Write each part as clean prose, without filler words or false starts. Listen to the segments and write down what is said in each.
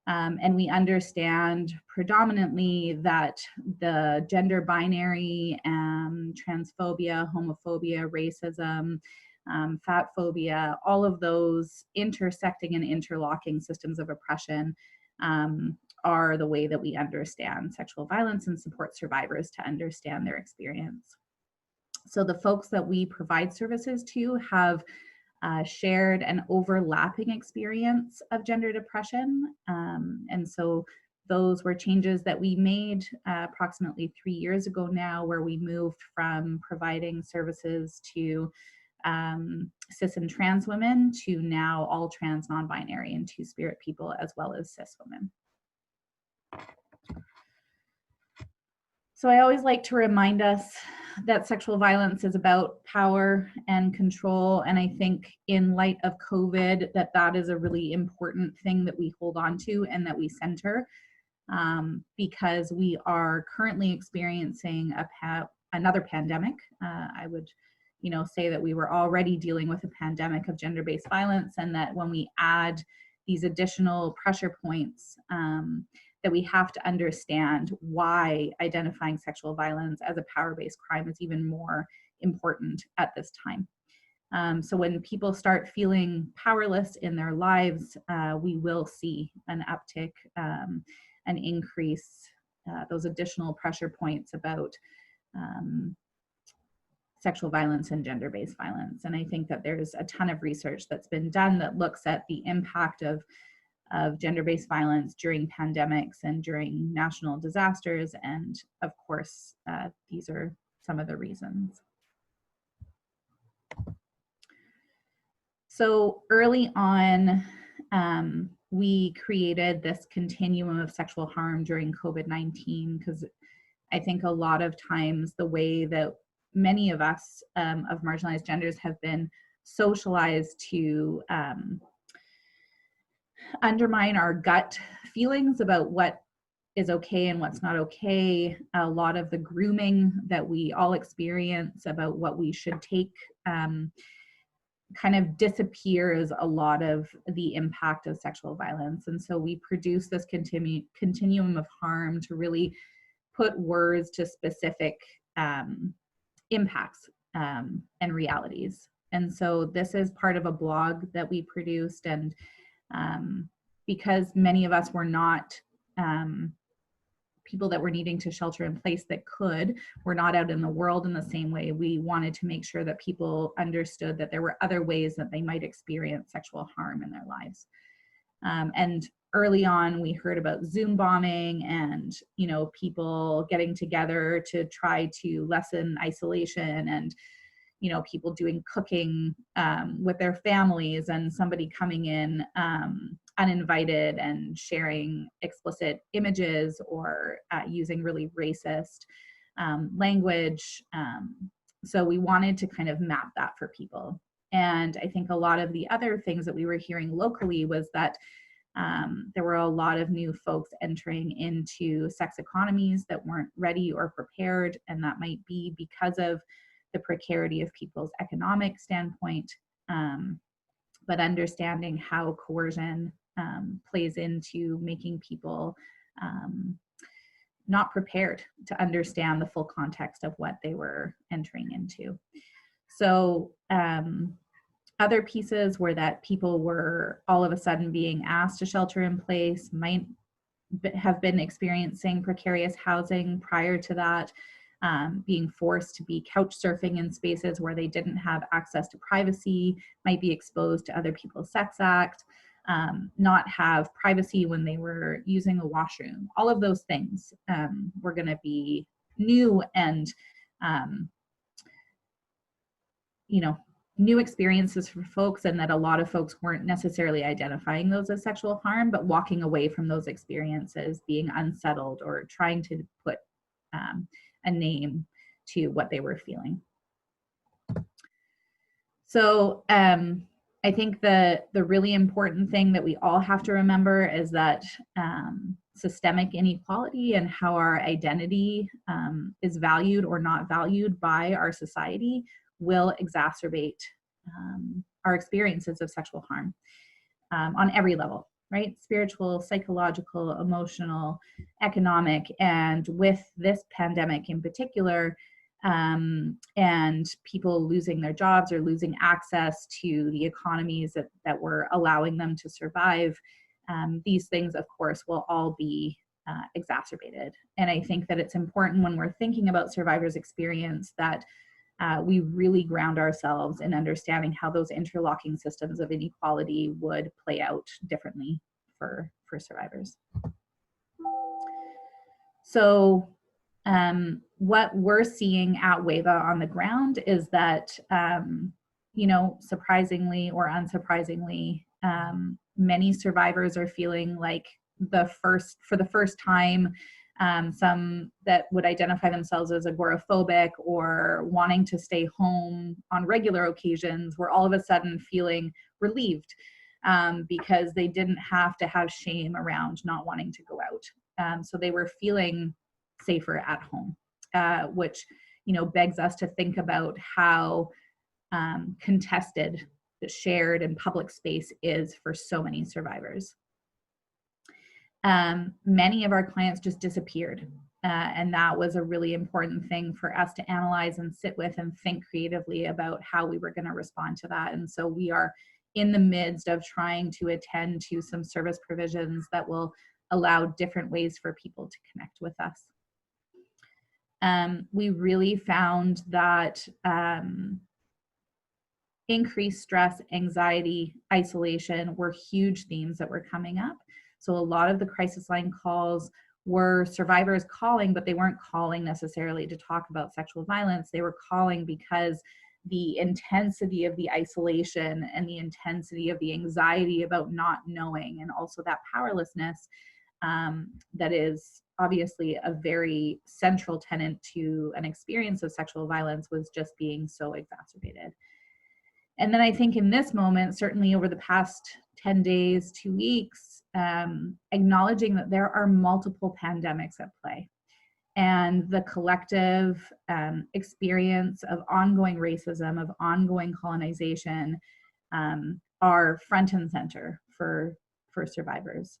And we understand predominantly that the gender binary, transphobia, homophobia, racism, fat phobia, all of those intersecting and interlocking systems of oppression are the way that we understand sexual violence and support survivors to understand their experience. So the folks that we provide services to have shared an overlapping experience of gender depression. And so those were changes that we made approximately 3 years ago now, where we moved from providing services to cis and trans women to now all trans, non-binary, and two-spirit people, as well as cis women. So I always like to remind us that sexual violence is about power and control. And I think in light of COVID, that is a really important thing that we hold on to and that we center, because we are currently experiencing another pandemic. I would say that we were already dealing with a pandemic of gender-based violence, and that when we add these additional pressure points, that we have to understand why identifying sexual violence as a power-based crime is even more important at this time. So when people start feeling powerless in their lives, we will see an uptick, an increase, those additional pressure points about sexual violence and gender-based violence. And I think that there's a ton of research that's been done that looks at the impact of gender-based violence during pandemics and during national disasters. And of course, these are some of the reasons. So early on, we created this continuum of sexual harm during COVID-19, because I think a lot of times the way that many of us of marginalized genders have been socialized to undermine our gut feelings about what is okay and what's not okay. A lot of the grooming that we all experience about what we should take kind of disappears a lot of the impact of sexual violence. And so we produce this continuum of harm to really put words to specific impacts and realities. And so this is part of a blog that we produced, and because many of us were not people that were needing to shelter in place that were not out in the world in the same way, we wanted to make sure that people understood that there were other ways that they might experience sexual harm in their lives. And early on, we heard about Zoom bombing and, people getting together to try to lessen isolation, and people doing cooking with their families, and somebody coming in uninvited and sharing explicit images or using really racist language. So we wanted to kind of map that for people. And I think a lot of the other things that we were hearing locally was that there were a lot of new folks entering into sex economies that weren't ready or prepared, and that might be because of the precarity of people's economic standpoint, but understanding how coercion plays into making people not prepared to understand the full context of what they were entering into. So other pieces were that people were all of a sudden being asked to shelter in place, might have been experiencing precarious housing prior to that, being forced to be couch surfing in spaces where they didn't have access to privacy, might be exposed to other people's sex act, not have privacy when they were using a washroom. All of those things were going to be new and, new experiences for folks, and that a lot of folks weren't necessarily identifying those as sexual harm, but walking away from those experiences, being unsettled or trying to put a name to what they were feeling. So I think the really important thing that we all have to remember is that systemic inequality and how our identity is valued or not valued by our society will exacerbate our experiences of sexual harm on every level. right? Spiritual, psychological, emotional, economic, and with this pandemic in particular, and people losing their jobs or losing access to the economies that were allowing them to survive, these things, of course, will all be exacerbated. And I think that it's important when we're thinking about survivors' experience that we really ground ourselves in understanding how those interlocking systems of inequality would play out differently for survivors. So what we're seeing at WAVA on the ground is that, you know, surprisingly or unsurprisingly, many survivors are feeling like for the first time, some that would identify themselves as agoraphobic or wanting to stay home on regular occasions were all of a sudden feeling relieved, because they didn't have to have shame around not wanting to go out. So they were feeling safer at home, which, you know, begs us to think about how contested, shared, and public space is for so many survivors. Many of our clients just disappeared, and that was a really important thing for us to analyze and sit with and think creatively about how we were going to respond to that. And so we are in the midst of trying to attend to some service provisions that will allow different ways for people to connect with us. We really found that increased stress, anxiety, isolation were huge themes that were coming up. So a lot of the crisis line calls were survivors calling, but they weren't calling necessarily to talk about sexual violence. They were calling because the intensity of the isolation and the intensity of the anxiety about not knowing, and also that powerlessness, that is obviously a very central tenet to an experience of sexual violence, was just being so exacerbated. And then I think in this moment, certainly over the past 10 days, 2 weeks, acknowledging that there are multiple pandemics at play, and the collective experience of ongoing racism, of ongoing colonization, are front and center for survivors.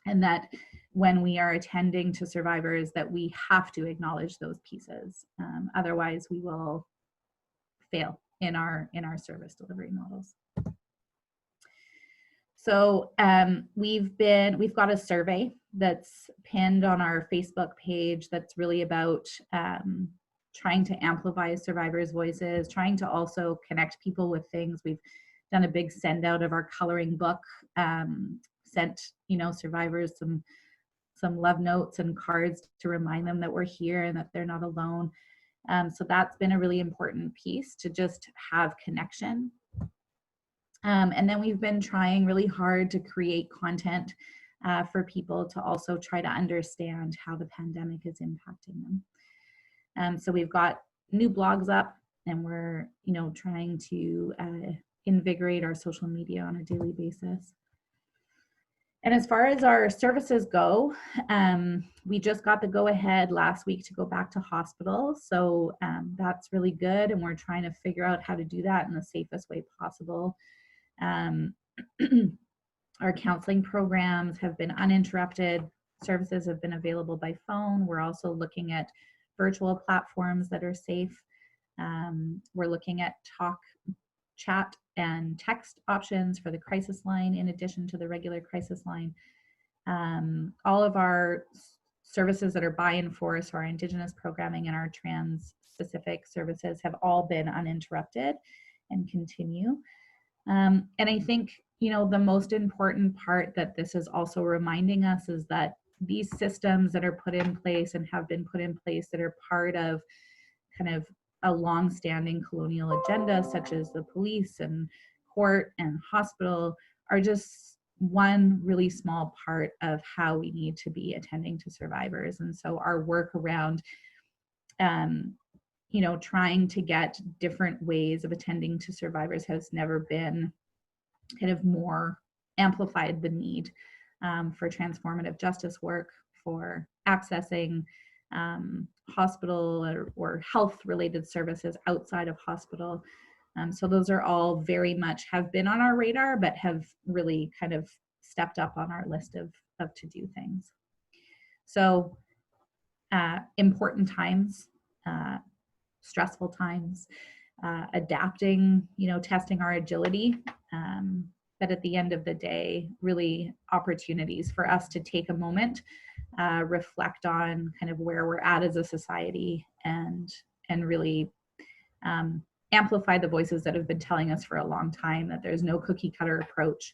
And that when we are attending to survivors, that we have to acknowledge those pieces. Otherwise, we will fail in our service delivery models. So we've got a survey that's pinned on our Facebook page that's really about trying to amplify survivors' voices, trying to also connect people with things. We've done a big send out of our coloring book, sent, you know, survivors some love notes and cards to remind them that we're here and that they're not alone. So that's been a really important piece, to just have connection. And then we've been trying really hard to create content for people to also try to understand how the pandemic is impacting them. So we've got new blogs up, and we're, you know, trying to invigorate our social media on a daily basis. And as far as our services go, we just got the go-ahead last week to go back to hospital. So that's really good. And we're trying to figure out how to do that in the safest way possible. Our counseling programs have been uninterrupted. Services have been available by phone. We're also looking at virtual platforms that are safe. We're looking at talk, chat, and text options for the crisis line in addition to the regular crisis line. All of our services that are buy-in for us, our Indigenous programming and our trans-specific services, have all been uninterrupted and continue. And I think, you know, the most important part that this is also reminding us is that these systems that are put in place and have been put in place that are part of kind of a long-standing colonial agenda, such as the police and court and hospital, are just one really small part of how we need to be attending to survivors. And so our work around, you know, trying to get different ways of attending to survivors has never been kind of more amplified the need for transformative justice work, for accessing hospital or health-related services outside of hospital. So those are all very much have been on our radar, but have really kind of stepped up on our list of to-do things. So important times, stressful times, adapting, testing our agility. But at the end of the day, really opportunities for us to take a moment, reflect on kind of where we're at as a society, and really amplify the voices that have been telling us for a long time that there's no cookie cutter approach,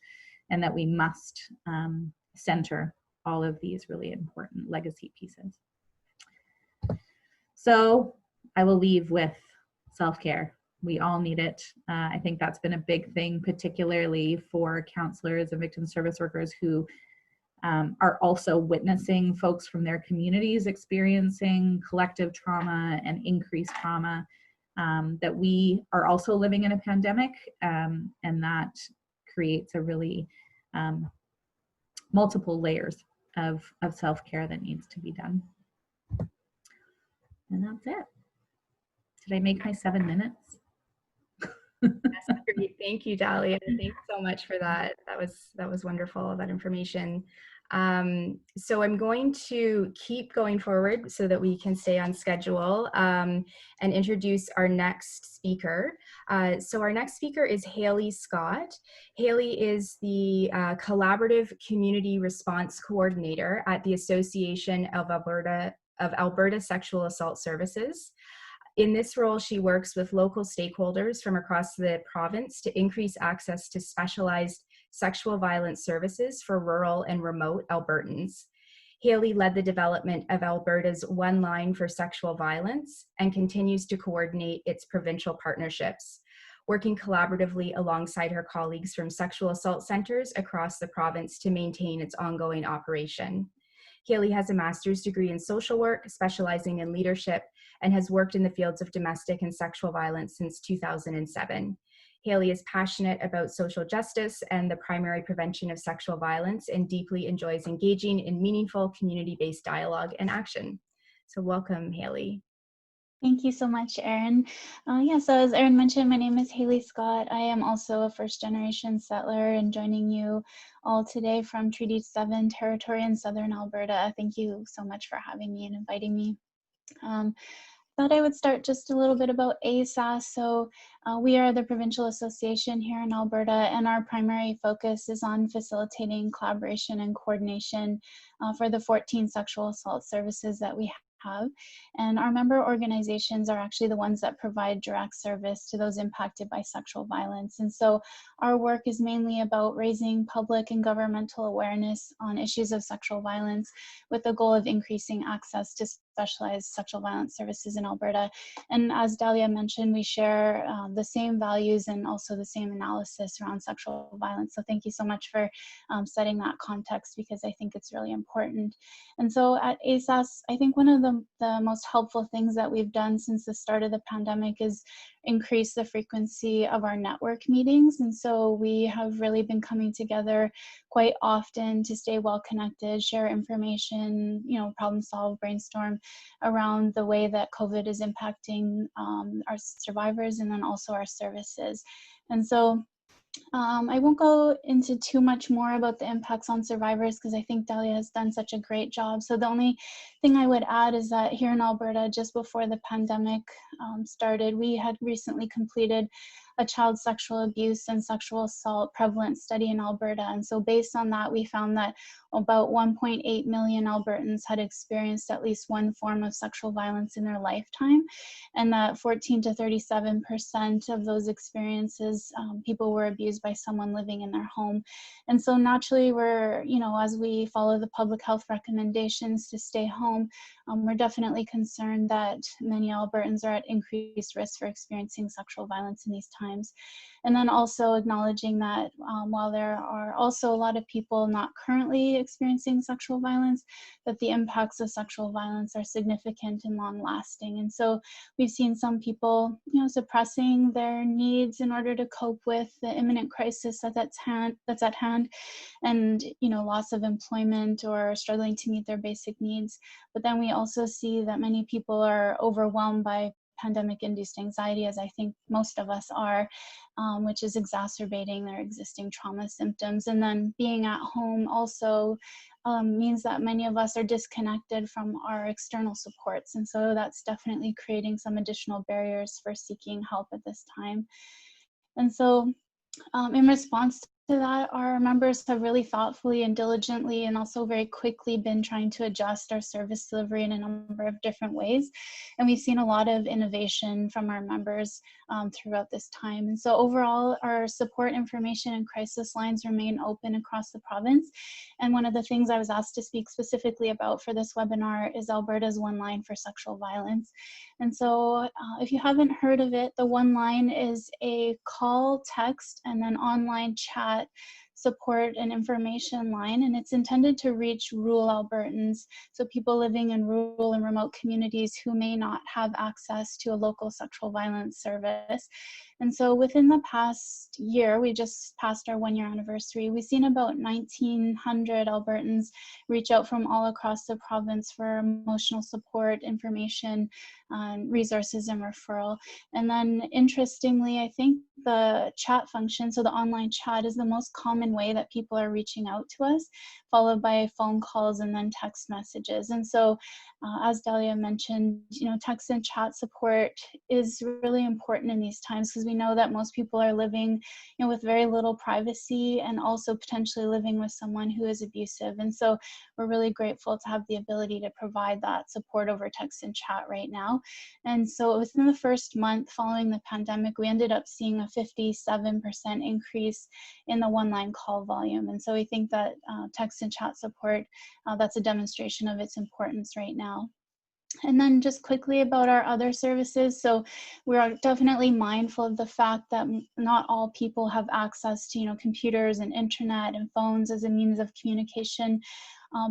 and that we must center all of these really important legacy pieces. So I will leave with self-care. We all need it. I think that's been a big thing, particularly for counselors and victim service workers who are also witnessing folks from their communities experiencing collective trauma and increased trauma, that we are also living in a pandemic, and that creates a really multiple layers of self-care that needs to be done. And that's it. Did I make my 7 minutes? That's great. Thank you, Dahlia. Thanks so much for that. That was wonderful, that information. So I'm going to keep going forward so that we can stay on schedule, and introduce our next speaker. So our next speaker is Haley Scott. Haley is the Collaborative Community Response Coordinator at the Association of Alberta Sexual Assault Services. In this role, she works with local stakeholders from across the province to increase access to specialized sexual violence services for rural and remote Albertans. Haley led the development of Alberta's One Line for Sexual Violence and continues to coordinate its provincial partnerships, working collaboratively alongside her colleagues from sexual assault centers across the province to maintain its ongoing operation. Haley has a master's degree in social work, specializing in leadership, and has worked in the fields of domestic and sexual violence since 2007. Haley is passionate about social justice and the primary prevention of sexual violence, and deeply enjoys engaging in meaningful community-based dialogue and action. So welcome, Haley. Thank you so much, Erin. So as Erin mentioned, my name is Haley Scott. I am also a first-generation settler and joining you all today from Treaty 7 territory in Southern Alberta. Thank you so much for having me and inviting me. Thought I would start just a little bit about ASAS. So we are the provincial association here in Alberta, and our primary focus is on facilitating collaboration and coordination for the 14 sexual assault services that we have. And our member organizations are actually the ones that provide direct service to those impacted by sexual violence. And so our work is mainly about raising public and governmental awareness on issues of sexual violence, with the goal of increasing access to specialized sexual violence services in Alberta. And as Dahlia mentioned, we share the same values and also the same analysis around sexual violence. So thank you so much for setting that context, because I think it's really important. And so at ASAS, I think one of the most helpful things that we've done since the start of the pandemic is increase the frequency of our network meetings. And so we have really been coming together quite often to stay well connected, share information, problem solve, brainstorm around the way that COVID is impacting our survivors and then also our services. And so I won't go into too much more about the impacts on survivors, because I think Dahlia has done such a great job. So the only thing I would add is that here in Alberta, just before the pandemic started, we had recently completed a child sexual abuse and sexual assault prevalence study in Alberta. And so based on that, we found that about 1.8 million Albertans had experienced at least one form of sexual violence in their lifetime, and that 14 to 37% of those experiences, people were abused by someone living in their home. And so naturally, we're, as we follow the public health recommendations to stay home, we're definitely concerned that many Albertans are at increased risk for experiencing sexual violence in these times. And then also acknowledging that while there are also a lot of people not currently experiencing sexual violence, that the impacts of sexual violence are significant and long-lasting. And so we've seen some people, suppressing their needs in order to cope with the imminent crisis that's at hand, and loss of employment or struggling to meet their basic needs. But then we also see that many people are overwhelmed by pandemic-induced anxiety, as I think most of us are, which is exacerbating their existing trauma symptoms. And then being at home also means that many of us are disconnected from our external supports. And so that's definitely creating some additional barriers for seeking help at this time. And so in response to that, our members have really thoughtfully and diligently and also very quickly been trying to adjust our service delivery in a number of different ways. And we've seen a lot of innovation from our members throughout this time. And so overall, our support information and crisis lines remain open across the province. And one of the things I was asked to speak specifically about for this webinar is Alberta's One Line for Sexual Violence. And so if you haven't heard of it, the One Line is a call, text, and then online chat support and information line, and it's intended to reach rural Albertans, so people living in rural and remote communities who may not have access to a local sexual violence service. And so within the past year, we just passed our 1-year anniversary, we've seen about 1,900 Albertans reach out from all across the province for emotional support, information, resources, and referral. And then interestingly, I think the chat function, so the online chat, is the most common way that people are reaching out to us, followed by phone calls and then text messages. And so as Delia mentioned, text and chat support is really important in these times, because we know that most people are living with very little privacy and also potentially living with someone who is abusive. And so we're really grateful to have the ability to provide that support over text and chat right now. And so within the first month following the pandemic, we ended up seeing a 57% increase in the one-line call volume. And so we think that text and chat support, that's a demonstration of its importance right now. And then just quickly about our other services. So we are definitely mindful of the fact that not all people have access to, computers and internet and phones as a means of communication.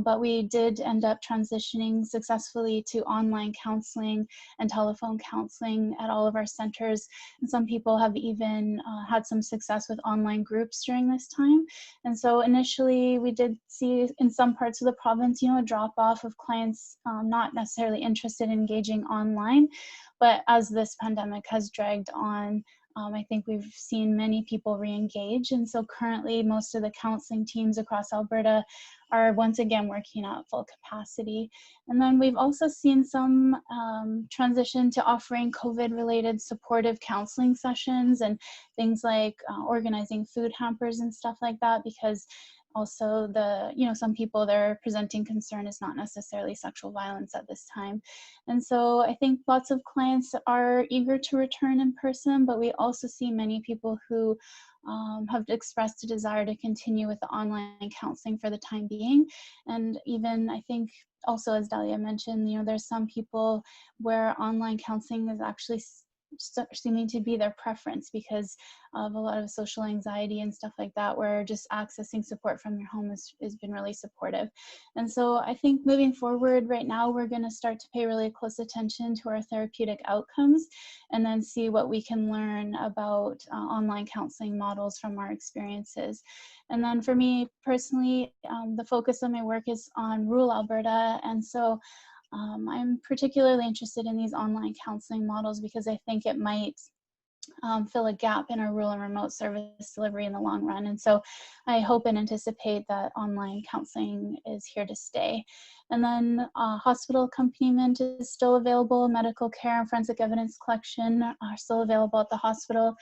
But we did end up transitioning successfully to online counseling and telephone counseling at all of our centers. And some people have even had some success with online groups during this time. And so initially we did see in some parts of the province, a drop off of clients not necessarily interested in engaging online. But as this pandemic has dragged on, I think we've seen many people re-engage. And so currently most of the counseling teams across Alberta are once again working at full capacity. And then we've also seen some transition to offering COVID-related supportive counseling sessions and things like organizing food hampers and stuff like that, because also some people, their presenting concern is not necessarily sexual violence at this time. And so I think lots of clients are eager to return in person, but we also see many people who have expressed a desire to continue with the online counseling for the time being. And even I think also, as Dalia mentioned, there's some people where online counseling is actually seeming to be their preference because of a lot of social anxiety and stuff like that, where just accessing support from your home has been really supportive. And so I think moving forward right now, we're going to start to pay really close attention to our therapeutic outcomes and then see what we can learn about online counseling models from our experiences. And then for me personally, the focus of my work is on rural Alberta. And so I'm particularly interested in these online counseling models because I think it might fill a gap in our rural and remote service delivery in the long run. And so I hope and anticipate that online counseling is here to stay. And then hospital accompaniment is still available. Medical care and forensic evidence collection are still available at the hospital.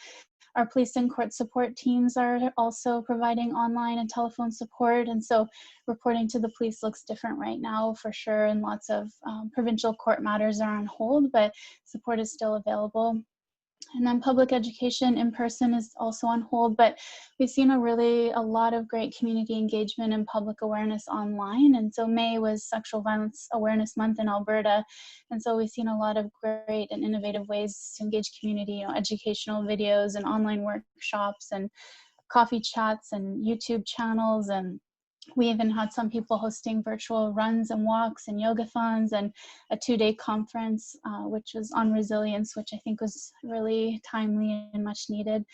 Our police and court support teams are also providing online and telephone support. And so reporting to the police looks different right now for sure. And lots of provincial court matters are on hold, but support is still available. And then public education in person is also on hold, but we've seen a lot of great community engagement and public awareness online. And so May was Sexual Violence Awareness Month in Alberta. And so we've seen a lot of great and innovative ways to engage community, educational videos and online workshops and coffee chats and YouTube channels. And we even had some people hosting virtual runs and walks and yogathons and a 2-day conference, which was on resilience, which I think was really timely and much needed.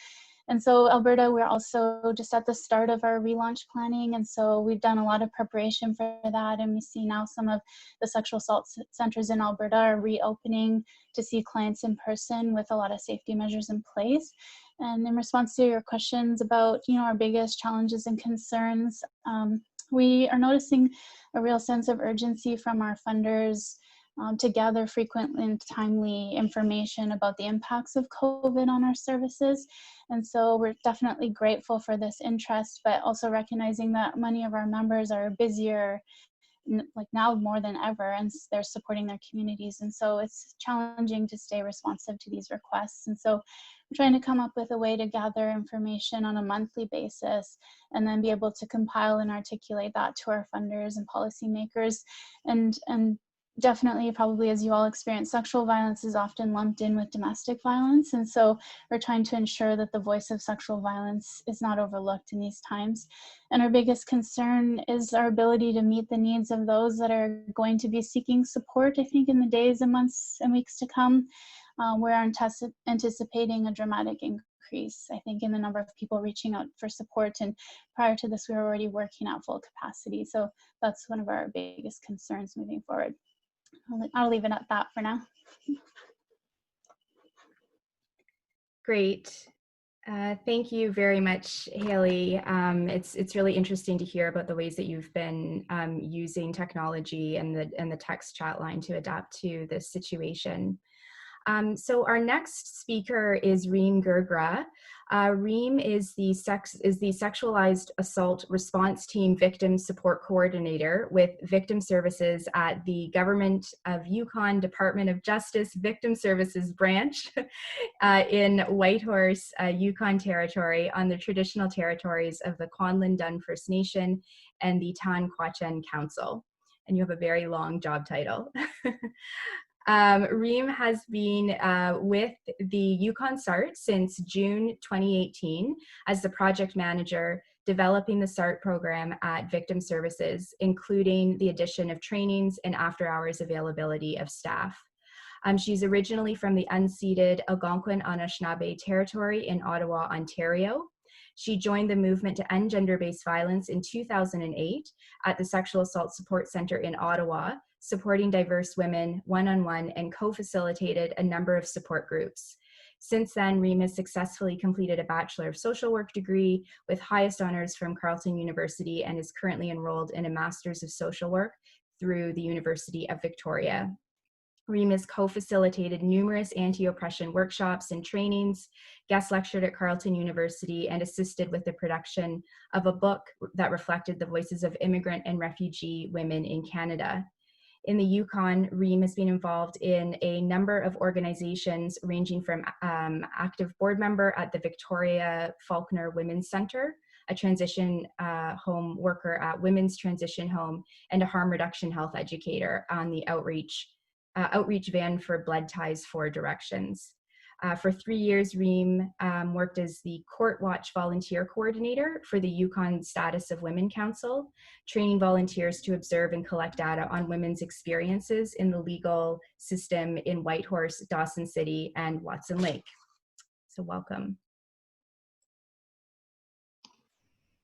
And so Alberta, we're also just at the start of our relaunch planning. And so we've done a lot of preparation for that. And we see now some of the sexual assault centers in Alberta are reopening to see clients in person with a lot of safety measures in place. And in response to your questions about, our biggest challenges and concerns, we are noticing a real sense of urgency from our funders to gather frequent and timely information about the impacts of COVID on our services. And so we're definitely grateful for this interest, but also recognizing that many of our members are busier like now more than ever, and they're supporting their communities. And so it's challenging to stay responsive to these requests. And so we're trying to come up with a way to gather information on a monthly basis and then be able to compile and articulate that to our funders and policymakers. And definitely, probably as you all experience, sexual violence is often lumped in with domestic violence. And so we're trying to ensure that the voice of sexual violence is not overlooked in these times. And our biggest concern is our ability to meet the needs of those that are going to be seeking support, I think, in the days and months and weeks to come. We're anticipating a dramatic increase, I think, in the number of people reaching out for support. And prior to this, we were already working at full capacity. So that's one of our biggest concerns moving forward. I'll leave it at that for now. Great. Thank you very much, Haley. It's really interesting to hear about the ways that you've been using technology and the text chat line to adapt to this situation. So our next speaker is Reem Gurgra. Reem is the Sexualized Assault Response Team Victim Support Coordinator with Victim Services at the Government of Yukon Department of Justice Victim Services Branch in Whitehorse, Yukon Territory, on the traditional territories of the Kwanlin Dun First Nation and the Tan Kwachun Council. And you have a very long job title. Reem has been with the Yukon SART since June 2018 as the project manager, developing the SART program at Victim Services, including the addition of trainings and after-hours availability of staff. She's originally from the unceded Algonquin Anishinaabe territory in Ottawa, Ontario. She joined the movement to end gender-based violence in 2008 at the Sexual Assault Support Center in Ottawa, supporting diverse women one-on-one, and co-facilitated a number of support groups. Since then, Reem has successfully completed a Bachelor of Social Work degree with highest honors from Carleton University and is currently enrolled in a Master's of Social Work through the University of Victoria. Reem has co-facilitated numerous anti-oppression workshops and trainings, guest lectured at Carleton University, and assisted with the production of a book that reflected the voices of immigrant and refugee women in Canada. In the Yukon, Reem has been involved in a number of organizations ranging from active board member at the Victoria Faulkner Women's Centre, a transition home worker at Women's Transition Home, and a harm reduction health educator on the outreach van for Blood Ties for Directions. For 3 years, Reem worked as the Court Watch Volunteer Coordinator for the Yukon Status of Women Council, training volunteers to observe and collect data on women's experiences in the legal system in Whitehorse, Dawson City, and Watson Lake. So welcome.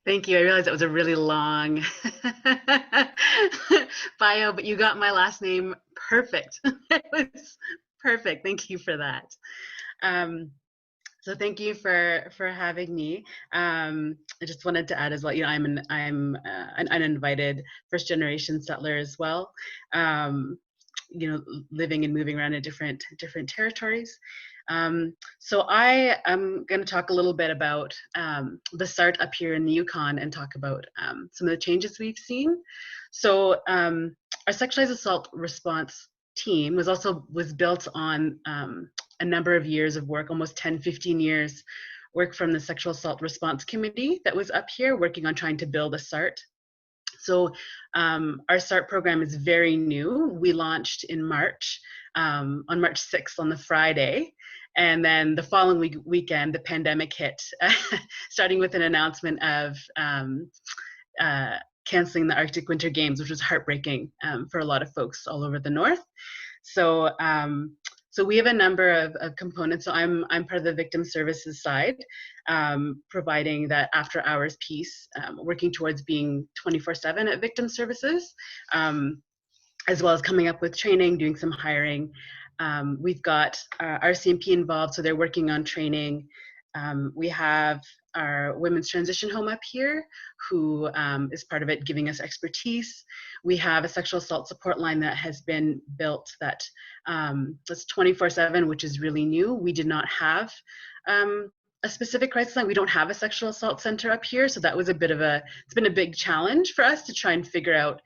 Thank you. I realized that was a really long bio, but you got my last name perfect. It was perfect. Thank you for that. So thank you for having me. I just wanted to add as well, I'm an uninvited first generation settler as well. Living and moving around in different territories. So I am going to talk a little bit about the SART up here in the Yukon and talk about some of the changes we've seen. So our sexualized assault response team was built on a number of years of work, almost 10-15 years work from the Sexual Assault Response Committee that was up here working on trying to build a SART. So our SART program is very new. We launched in March, on March 6th on the Friday. And then the following weekend, the pandemic hit, starting with an announcement of canceling the Arctic Winter Games, which was heartbreaking for a lot of folks all over the north. So So we have a number of components. So I'm part of the victim services side, providing that after hours piece, working towards being 24/7 at victim services, as well as coming up with training, doing some hiring. We've got our CMP involved, so they're working on training. We have our women's transition home up here, who is part of it, giving us expertise. We have a sexual assault support line that has been built that's 24/7, which is really new. We did not have a specific crisis line. We don't have a sexual assault center up here, so that was it's been a big challenge for us to try and figure out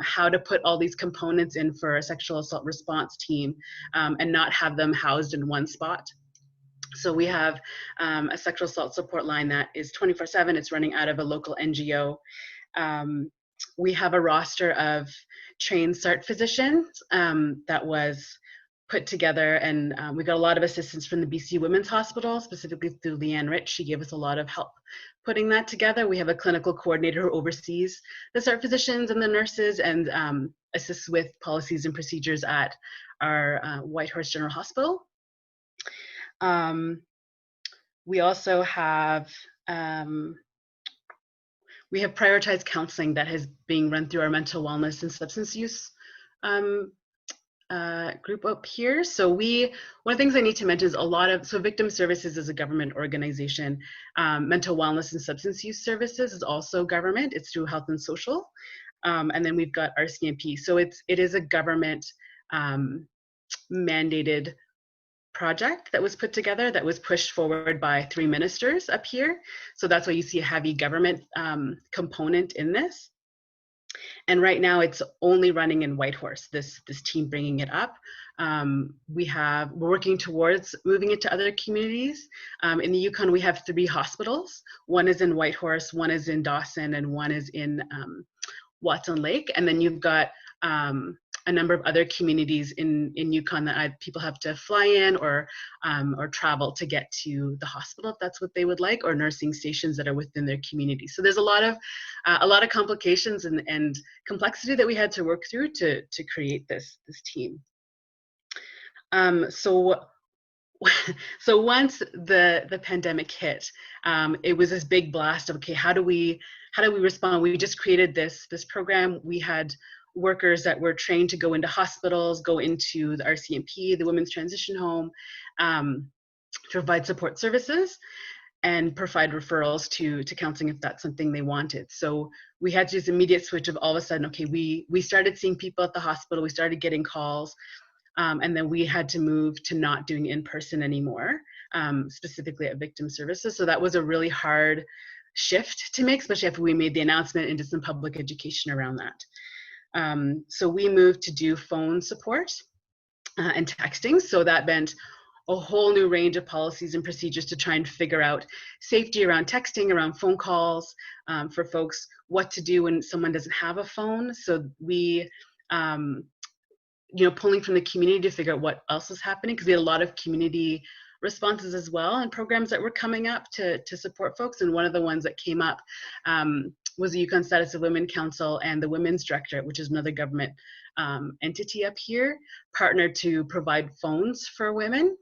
how to put all these components in for a sexual assault response team and not have them housed in one spot. So we have a sexual assault support line that is 24/7. It's running out of a local NGO. We have a roster of trained SART physicians that was put together, and we got a lot of assistance from the BC Women's Hospital, specifically through Leanne Rich. She gave us a lot of help putting that together. We have a clinical coordinator who oversees the SART physicians and the nurses and assists with policies and procedures at our Whitehorse General Hospital. We also have prioritized counseling that is being run through our mental wellness and substance use group up here. So one of the things I need to mention is so Victim Services is a government organization. Mental wellness and substance use services is also government. It's through Health and Social. And then we've got our CMP. So it is a government mandated project that was put together, that was pushed forward by 3 ministers up here. So that's why you see a heavy government component in this. And right now it's only running in Whitehorse, this team bringing it up. We're working towards moving it to other communities. In the Yukon, we have 3 hospitals. One is in Whitehorse, one is in Dawson, and one is in Watson Lake. And then you've got a number of other communities in Yukon that people have to fly in or travel to get to the hospital if that's what they would like, or nursing stations that are within their community. So there's a lot of complications and complexity that we had to work through to create this team. So once the pandemic hit, it was this big blast of, okay, how do we respond? We just created this program. We had workers that were trained to go into hospitals, go into the RCMP, the Women's Transition Home, provide support services, and provide referrals to counseling if that's something they wanted. So we had to do this immediate switch of all of a sudden, okay, we started seeing people at the hospital, we started getting calls, and then we had to move to not doing in-person anymore, specifically at Victim Services. So that was a really hard shift to make, especially after we made the announcement and did some public education around that. So we moved to do phone support and texting. So that meant a whole new range of policies and procedures to try and figure out safety around texting, around phone calls, for folks, what to do when someone doesn't have a phone. So we, pulling from the community to figure out what else was happening, because we had a lot of community responses as well and programs that were coming up to support folks. And one of the ones that came up was the Yukon Status of Women Council and the Women's Directorate, which is another government entity up here, partnered to provide phones for women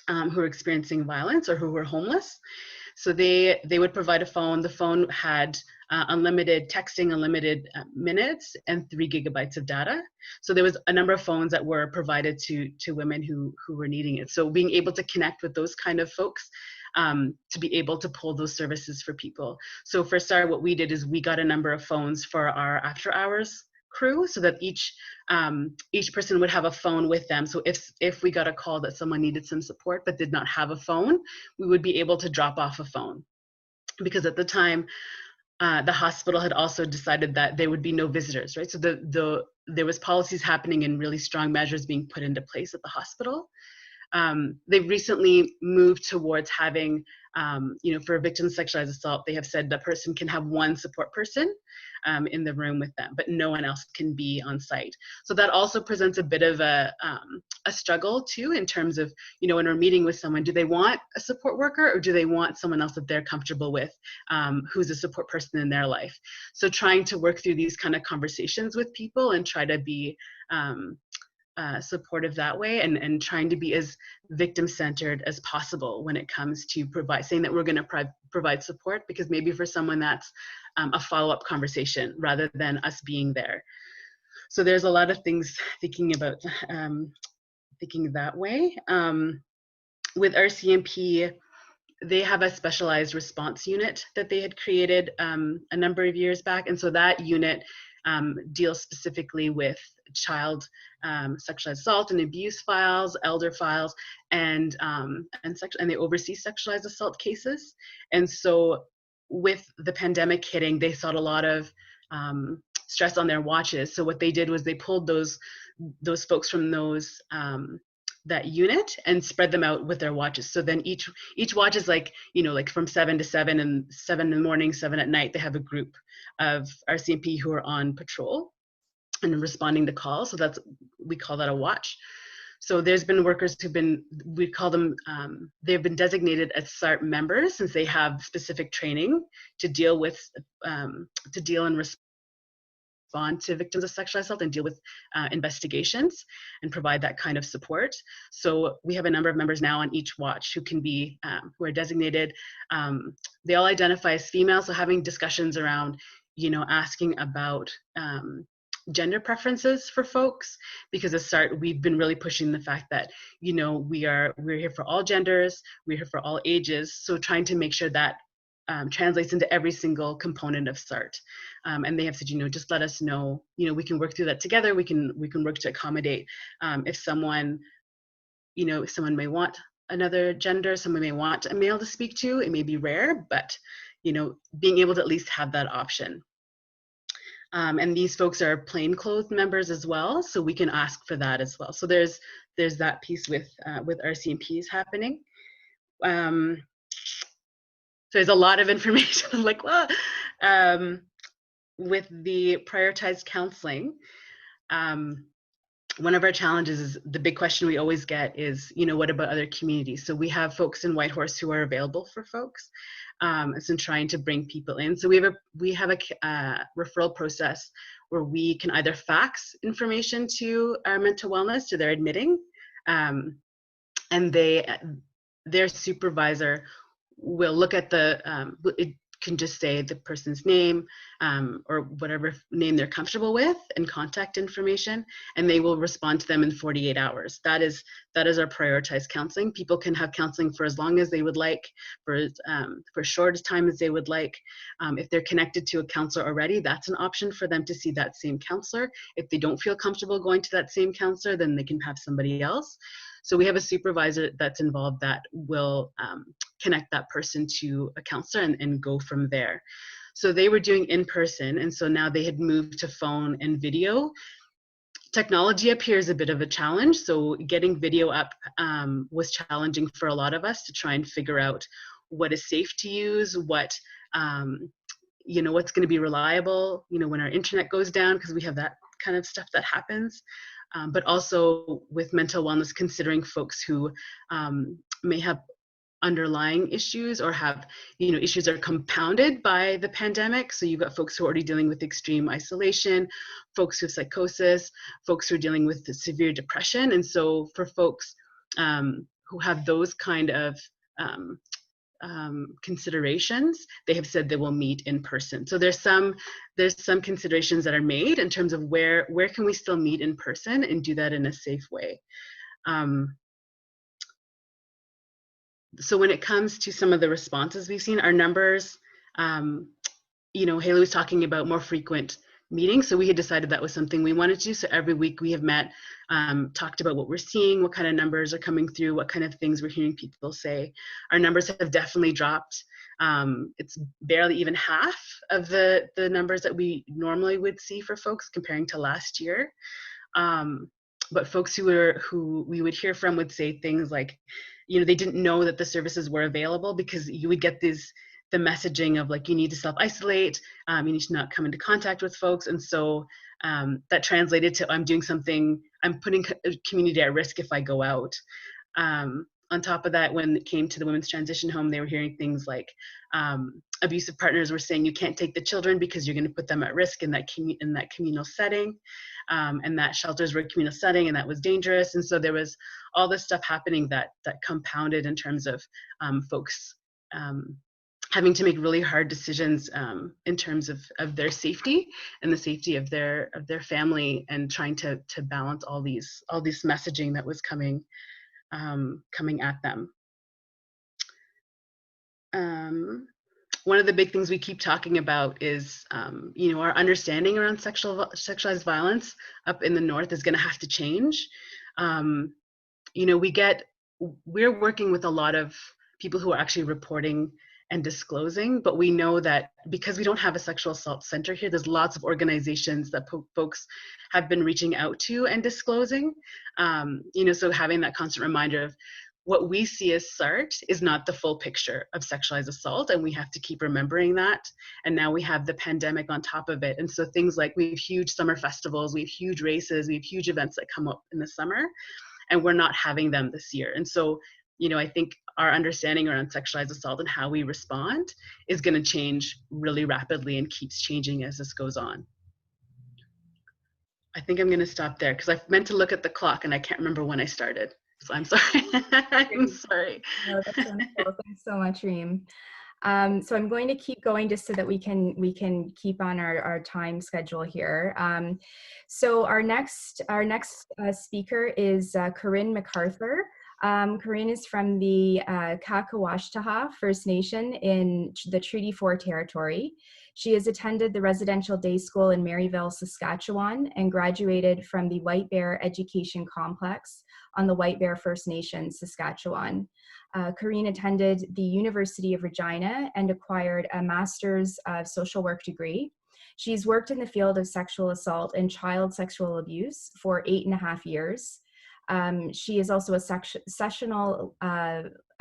who are experiencing violence or who were homeless. So they would provide a phone. The phone had unlimited texting, unlimited minutes, and 3 gigabytes of data. So there was a number of phones that were provided to women who were needing it. So being able to connect with those kind of folks to be able to pull those services for people. So for SAR, what we did is we got a number of phones for our after hours crew, so that each person would have a phone with them. So if we got a call that someone needed some support but did not have a phone, we would be able to drop off a phone. Because at the time, the hospital had also decided that there would be no visitors, right? So there was policies happening and really strong measures being put into place at the hospital. They've recently moved towards having, for a victim of sexualized assault, they have said the person can have one support person in the room with them, but no one else can be on site. So that also presents a bit of a struggle too, in terms of, when we're meeting with someone, do they want a support worker or do they want someone else that they're comfortable with, who's a support person in their life? So trying to work through these kind of conversations with people and try to be supportive that way, and trying to be as victim-centered as possible when it comes to saying that we're going to provide support, because maybe for someone that's a follow-up conversation rather than us being there. So there's a lot of things thinking about thinking that way. With RCMP, they have a specialized response unit that they had created a number of years back, and so that unit deals specifically with child sexual assault and abuse files, elder files, and they oversee sexualized assault cases. And so with the pandemic hitting, they saw a lot of stress on their watches. So what they did was they pulled those folks from those that unit and spread them out with their watches. So then each watch is like, like from 7 to 7, and 7 in the morning, 7 at night, they have a group of RCMP who are on patrol and responding to calls. So we call that a watch. So there's been workers who've been, we call them, they've been designated as SART members, since they have specific training to deal and respond to victims of sexual assault and deal with investigations and provide that kind of support. So we have a number of members now on each watch who can be, who are designated. They all identify as female, so having discussions around, asking about gender preferences for folks, because at SART we've been really pushing the fact that we're here for all genders, we're here for all ages, so trying to make sure that translates into every single component of SART. And they have said, just let us know, we can work through that together. We can work to accommodate if someone may want another gender, someone may want a male to speak to. It may be rare, but being able to at least have that option. And these folks are plainclothes members as well, so we can ask for that as well. So there's that piece with RCMPs happening. So there's a lot of information. I'm like, well, with the prioritized counseling, one of our challenges is, the big question we always get is, what about other communities? So we have folks in Whitehorse who are available for folks, so trying to bring people in. So we have a referral process where we can either fax information to our mental wellness, to their admitting, and their supervisor will look at it can just say the person's name or whatever name they're comfortable with and contact information, and they will respond to them in 48 hours. That is our prioritized counseling. People can have counseling for as long as they would like, for short as time as they would like. If they're connected to a counselor already, that's an option for them to see that same counselor. If they don't feel comfortable going to that same counselor, then they can have somebody else. So we have a supervisor that's involved that will connect that person to a counselor and go from there. So they were doing in person, and so now they had moved to phone and video. Technology up here is a bit of a challenge, so getting video up was challenging for a lot of us to try and figure out what is safe to use, what's going to be reliable, when our internet goes down, because we have that kind of stuff that happens. But also with mental wellness, considering folks who may have underlying issues or have, issues that are compounded by the pandemic. So you've got folks who are already dealing with extreme isolation, folks who have psychosis, folks who are dealing with severe depression. And so for folks who have those kind of considerations, they have said they will meet in person. So there's some considerations that are made in terms of where can we still meet in person and do that in a safe way. So when it comes to some of the responses we've seen, our numbers, Haley was talking about more frequent meetings. So we had decided that was something we wanted to do. So every week we have met, talked about what we're seeing, what kind of numbers are coming through, what kind of things we're hearing people say. Our numbers have definitely dropped. It's barely even half of the numbers that we normally would see for folks comparing to last year. But folks who we would hear from would say things like, they didn't know that the services were available, because you would get the messaging of like, you need to self-isolate, you need to not come into contact with folks. And so that translated to, I'm doing something, I'm putting community at risk if I go out. On top of that, when it came to the women's transition home, they were hearing things like abusive partners were saying you can't take the children because you're going to put them at risk in that communal setting, and that shelters were a communal setting and that was dangerous. And so there was all this stuff happening that compounded in terms of folks having to make really hard decisions in terms of their safety and the safety of their family, and trying to balance all this messaging that was coming at them. One of the big things we keep talking about is, our understanding around sexualized violence up in the North is going to have to change. We're working with a lot of people who are actually reporting and disclosing, but we know that because we don't have a sexual assault center here, there's lots of organizations that folks have been reaching out to and disclosing. So having that constant reminder of what we see as SART is not the full picture of sexualized assault, and we have to keep remembering that. And now we have the pandemic on top of it, and so things like we have huge summer festivals, we have huge races, we have huge events that come up in the summer, and we're not having them this year. And so I think our understanding around sexualized assault and how we respond is going to change really rapidly and keeps changing as this goes on. I think I'm going to stop there because I meant to look at the clock and I can't remember when I started. So I'm sorry. I'm sorry. No, that's wonderful. Thanks so much, Reem. So I'm going to keep going just so that we can keep on our time schedule here. So our next speaker is Corinne MacArthur. Corinne is from the Kakawashtaha First Nation in the Treaty 4 territory. She has attended the residential day school in Maryville, Saskatchewan, and graduated from the White Bear Education Complex on the White Bear First Nation, Saskatchewan. Corinne attended the University of Regina and acquired a Master's of Social Work degree. She's worked in the field of sexual assault and child sexual abuse for 8.5 years. She is also a sessional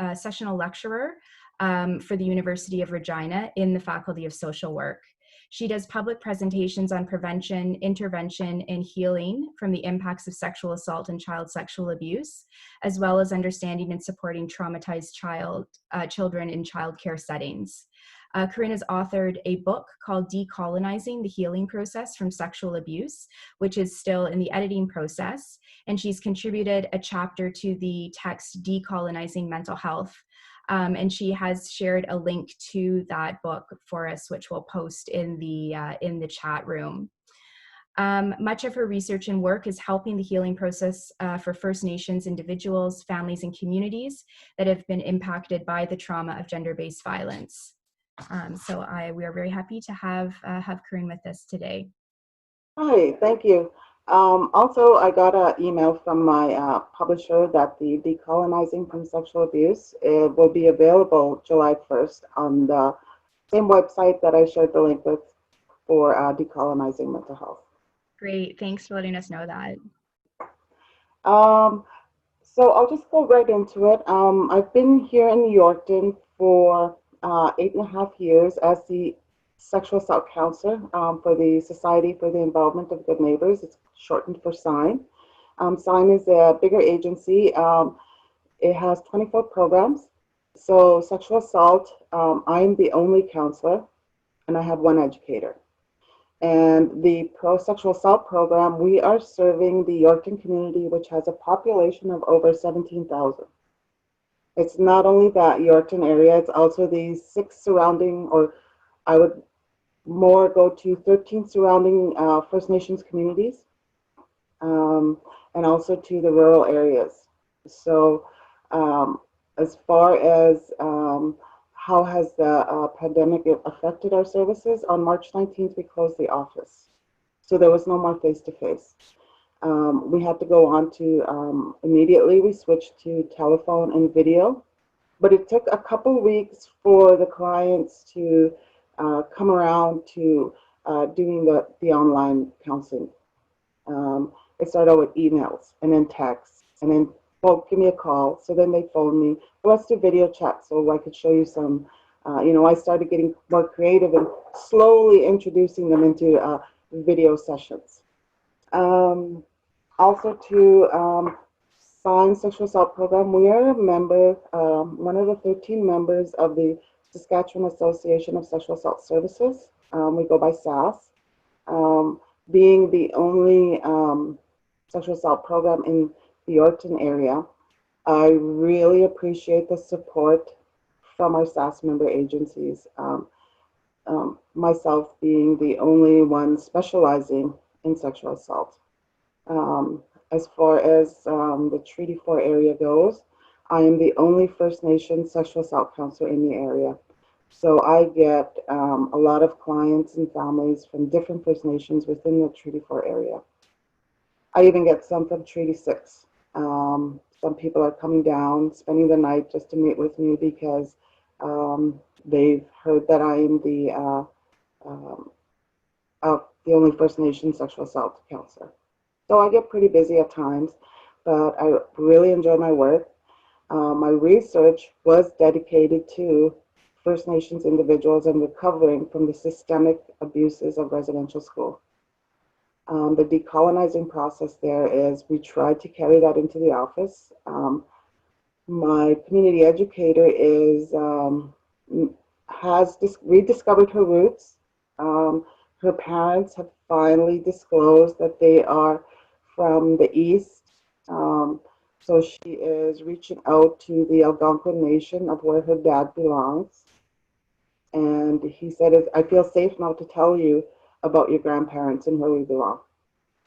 lecturer for the University of Regina in the Faculty of Social Work. She does public presentations on prevention, intervention, and healing from the impacts of sexual assault and child sexual abuse, as well as understanding and supporting traumatized children in childcare settings. Corinne has authored a book called Decolonizing the Healing Process from Sexual Abuse, which is still in the editing process, and she's contributed a chapter to the text Decolonizing Mental Health. And she has shared a link to that book for us, which we'll post in the chat room. Much of her research and work is helping the healing process for First Nations individuals, families, and communities that have been impacted by the trauma of gender-based violence. So we are very happy to have Corinne with us today. Hi, thank you. Also, I got an email from my publisher that the Decolonizing from Sexual Abuse will be available July 1st on the same website that I shared the link with for Decolonizing Mental Health. Great, thanks for letting us know that. So I'll just go right into it. I've been here in New Yorkton for 8.5 years as the sexual assault counselor for the Society for the Involvement of Good Neighbors. It's shortened for SIGN. SIGN is a bigger agency. It has 24 programs. So sexual assault, I'm the only counselor, and I have one educator. And the pro-sexual assault program, we are serving the Yorkton community, which has a population of over 17,000. It's not only that Yorkton area, it's also the 6 surrounding, or I would more go to 13 surrounding First Nations communities, and also to the rural areas. So as far as how has the pandemic affected our services, on March 19th, we closed the office. So there was no more face-to-face. We had to go on to, immediately we switched to telephone and video, but it took a couple weeks for the clients to come around to doing the online counseling. It started out with emails and then texts and then, well, give me a call. So then they phoned me, well, let's do video chat so I could show you some, I started getting more creative and slowly introducing them into video sessions. Also to assigned sexual assault program, we are a member, one of the 13 members of the Saskatchewan Association of Sexual Assault Services. We go by SAS. Being the only sexual assault program in the Yorkton area, I really appreciate the support from our SAS member agencies. Myself being the only one specializing in sexual assault. As far as the Treaty 4 area goes, I am the only First Nation sexual assault counselor in the area. So I get a lot of clients and families from different First Nations within the Treaty 4 area. I even get some from Treaty 6. Some people are coming down, spending the night just to meet with me because they've heard that I am the only First Nation sexual assault counselor. So I get pretty busy at times, but I really enjoy my work. My research was dedicated to First Nations individuals and recovering from the systemic abuses of residential school. The decolonizing process there is we tried to carry that into the office. My community educator has rediscovered her roots. Her parents have finally disclosed that they are from the East. So she is reaching out to the Algonquin Nation of where her dad belongs. And he said, I feel safe now to tell you about your grandparents and where we belong.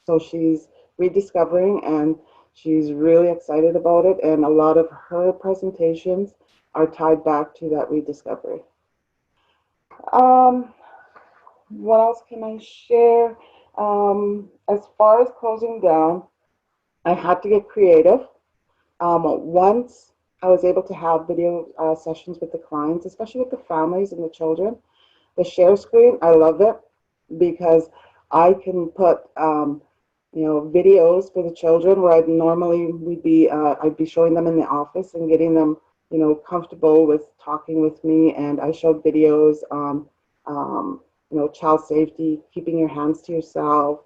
So she's rediscovering and she's really excited about it. And a lot of her presentations are tied back to that rediscovery. What else can I share? As far as closing down, I had to get creative. Once I was able to have video sessions with the clients, especially with the families and the children. The share screen, I love it because I can put videos for the children where I'd be showing them in the office and getting them comfortable with talking with me, and I showed videos on child safety, keeping your hands to yourself,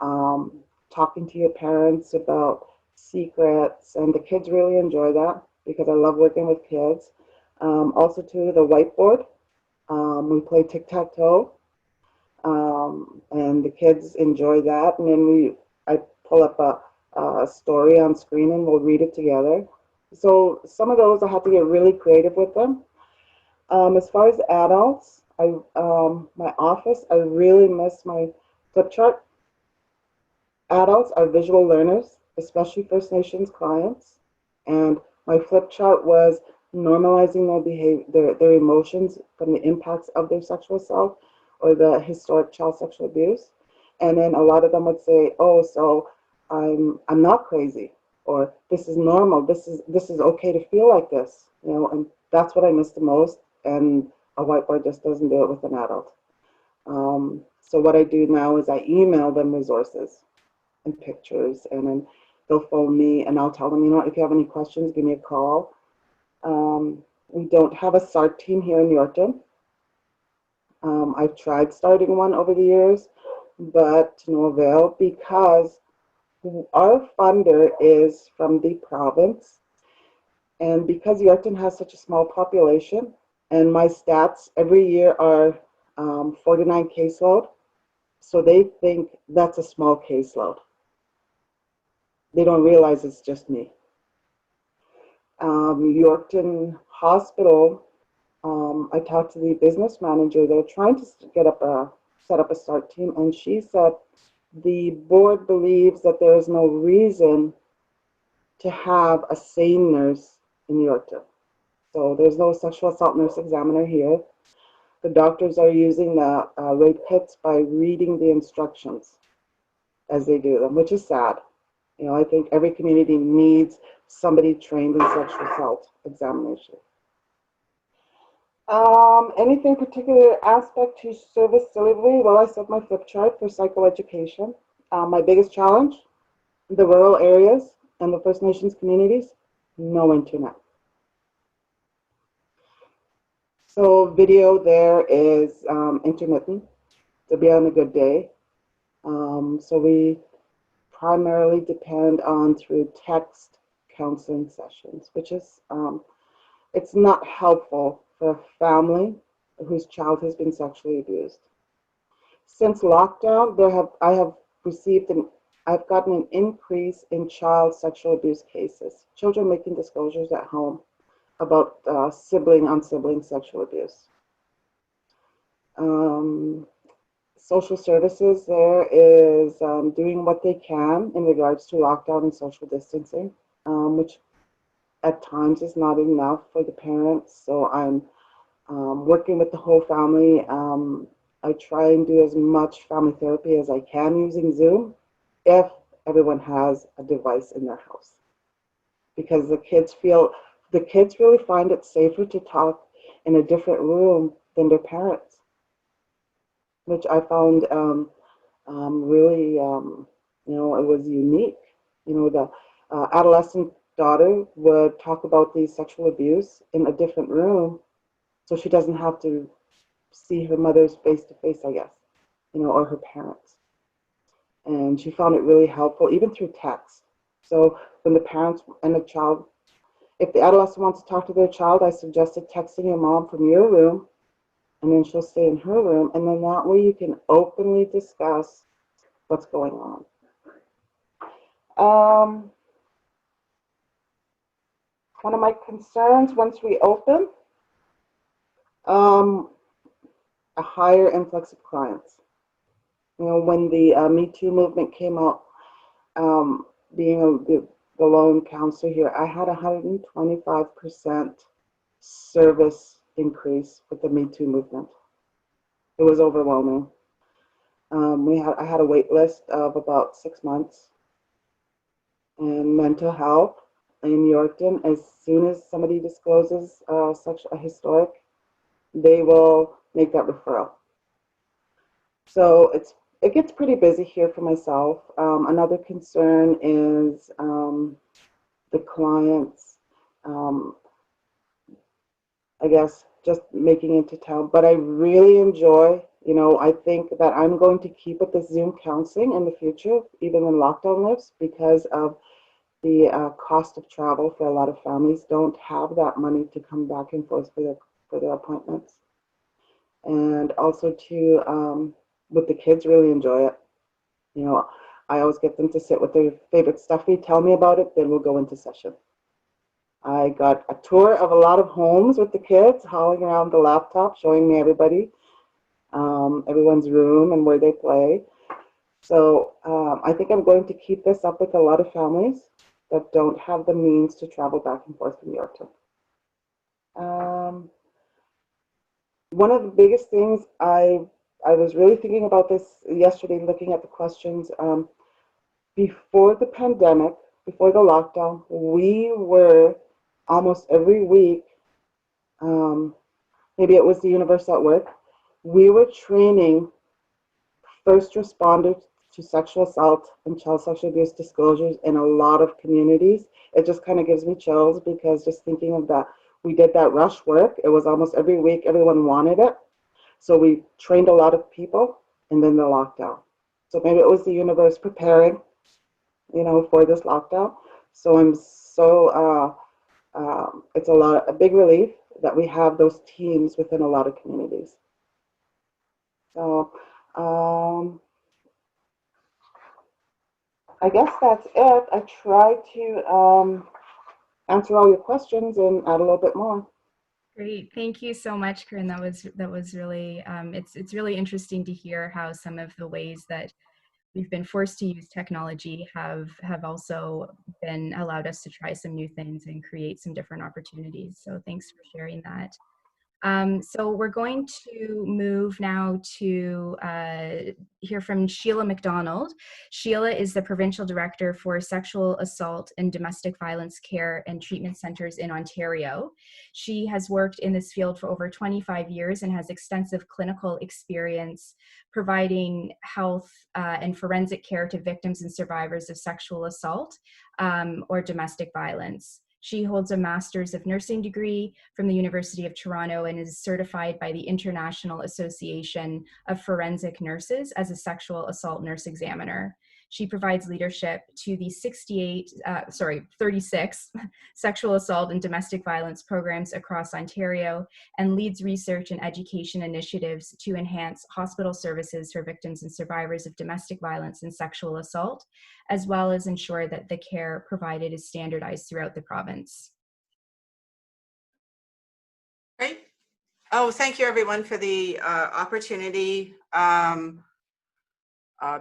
talking to your parents about secrets, and the kids really enjoy that because I love working with kids. Also to the whiteboard, we play tic-tac-toe, and the kids enjoy that, and then I pull up a story on screen and we'll read it together. So some of those I have to get really creative with them. As far as adults, my office, I really miss my flip chart. Adults are visual learners, especially First Nations clients, and my flip chart was normalizing their behavior, their emotions from the impacts of their sexual assault or the historic child sexual abuse. And then a lot of them would say, "Oh, so I'm not crazy," or "This is normal. This is okay to feel like this," and that's what I miss the most. And a whiteboard just doesn't do it with an adult. So what I do now is I email them resources and pictures, and then they'll phone me, and I'll tell them, if you have any questions, give me a call. We don't have a SART team here in Yorkton. I've tried starting one over the years, but to no avail because our funder is from the province, and because Yorkton has such a small population, and my stats every year are 49 caseload, so they think that's a small caseload. They don't realize it's just me. Yorkton Hospital, I talked to the business manager. They're trying to set up a SART team, and she said the board believes that there is no reason to have a SANE nurse in Yorkton. So there's no sexual assault nurse examiner here. The doctors are using the rape kits by reading the instructions as they do them, which is sad. I think every community needs somebody trained in sexual assault examination. Anything particular aspect to service delivery? Well, I set my flip chart for psychoeducation. My biggest challenge, the rural areas and the First Nations communities, no internet. So video there is intermittent to be on a good day. So we primarily depend on through text counseling sessions, which is it's not helpful for a family whose child has been sexually abused. Since lockdown, I've gotten an increase in child sexual abuse cases. Children making disclosures at home about sibling on sibling sexual abuse. Social services there is doing what they can in regards to lockdown and social distancing, which at times is not enough for the parents. So I'm working with the whole family. I try and do as much family therapy as I can using Zoom if everyone has a device in their house. Because the kids really find it safer to talk in a different room than their parents, which I found really, it was unique. The adolescent daughter would talk about the sexual abuse in a different room, so she doesn't have to see her mother's face to face, I guess, or her parents. And she found it really helpful, even through text. So when the parents and the child, if the adolescent wants to talk to their child, I suggested texting your mom from your room, and then she'll stay in her room, and then that way you can openly discuss what's going on. One of my concerns once we open, a higher influx of clients. When the Me Too movement came out, being the lone counselor here, I had 125% service increase with the Me Too movement. It was overwhelming. I had a wait list of about 6 months. And mental health in Yorkton, as soon as somebody discloses such a historic, they will make that referral. So it gets pretty busy here for myself. Another concern is the clients, I guess, just making it to town. But I really enjoy, I think that I'm going to keep with the Zoom counseling in the future, even when lockdown lifts, because of the cost of travel for a lot of families. Don't have that money to come back and forth for their appointments. And also to, with the kids, really enjoy it. I always get them to sit with their favorite stuffy, tell me about it, then we'll go into session. I got a tour of a lot of homes with the kids, hauling around the laptop, showing me everybody's room and where they play. So I think I'm going to keep this up with a lot of families that don't have the means to travel back and forth from Yorkton. One of the biggest things I was really thinking about this yesterday, looking at the questions. Before the pandemic, before the lockdown, we were almost every week, maybe it was the Universe at Work, we were training first responders to sexual assault and child sexual abuse disclosures in a lot of communities. It just kind of gives me chills, because just thinking of that, we did that rush work. It was almost every week, everyone wanted it. So we trained a lot of people, and then the lockdown. So maybe it was the universe preparing, for this lockdown. So I'm so, it's a big relief that we have those teams within a lot of communities. So, I guess that's it. I tried to answer all your questions and add a little bit more. Great, thank you so much, Corinne. That was really it's really interesting to hear how some of the ways that we've been forced to use technology have also been allowed us to try some new things and create some different opportunities. So thanks for sharing that. So we're going to move now to hear from Sheila McDonald. Sheila is the Provincial Director for Sexual Assault and Domestic Violence Care and Treatment Centres in Ontario. She has worked in this field for over 25 years and has extensive clinical experience providing health and forensic care to victims and survivors of sexual assault or domestic violence. She holds a Master's of Nursing degree from the University of Toronto and is certified by the International Association of Forensic Nurses as a sexual assault nurse examiner. She provides leadership to the 36 sexual assault and domestic violence programs across Ontario, and leads research and education initiatives to enhance hospital services for victims and survivors of domestic violence and sexual assault, as well as ensure that the care provided is standardized throughout the province. Great. Oh, thank you everyone for the opportunity.